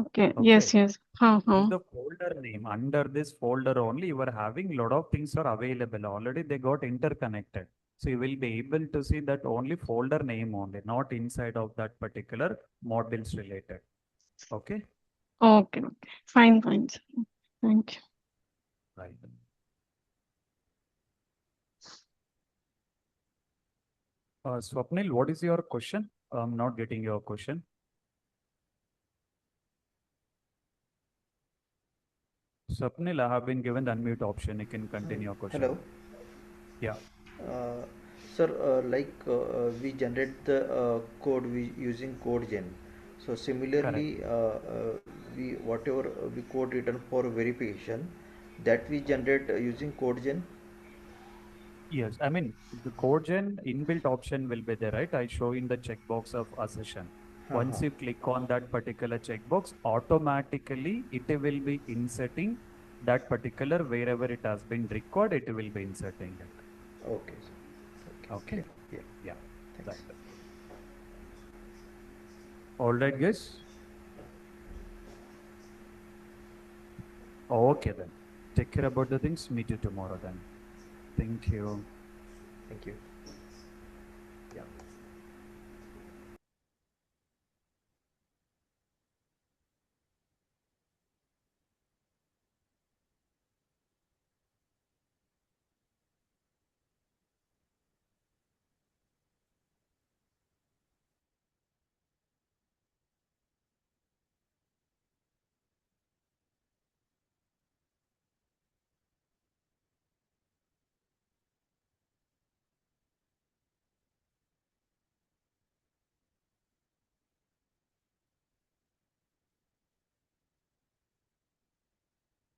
Okay. Okay. Yes, yes. Huh, This is huh. the folder name. Under this folder only, you are having lot of things are available. Already they got interconnected. So you will be able to see that only folder name only, not inside of that particular modules related. Okay. Okay, okay. Fine, fine, sir. Thank you. Right. Swapnil, what is your question? I'm not getting your question. Swapnil, I have been given the unmute option. You can continue your question. Hello. Yeah. Uh, Sir, we generate the code using Codegen. So Correct. similarly, we whatever we code written for verification, that we generate using Codegen. Yes, I mean the Codegen inbuilt option will be there, right? I show in the checkbox of assertion. Once Uh-huh. you click on that particular checkbox, automatically it will be inserting that particular wherever it has been recorded, it will be inserting it. Okay, sir. Okay. Okay. Yeah. Yeah. Thanks. Right. All right, guys. Okay then. Take care about the things. Meet you tomorrow then. Thank you. Thank you. Yeah.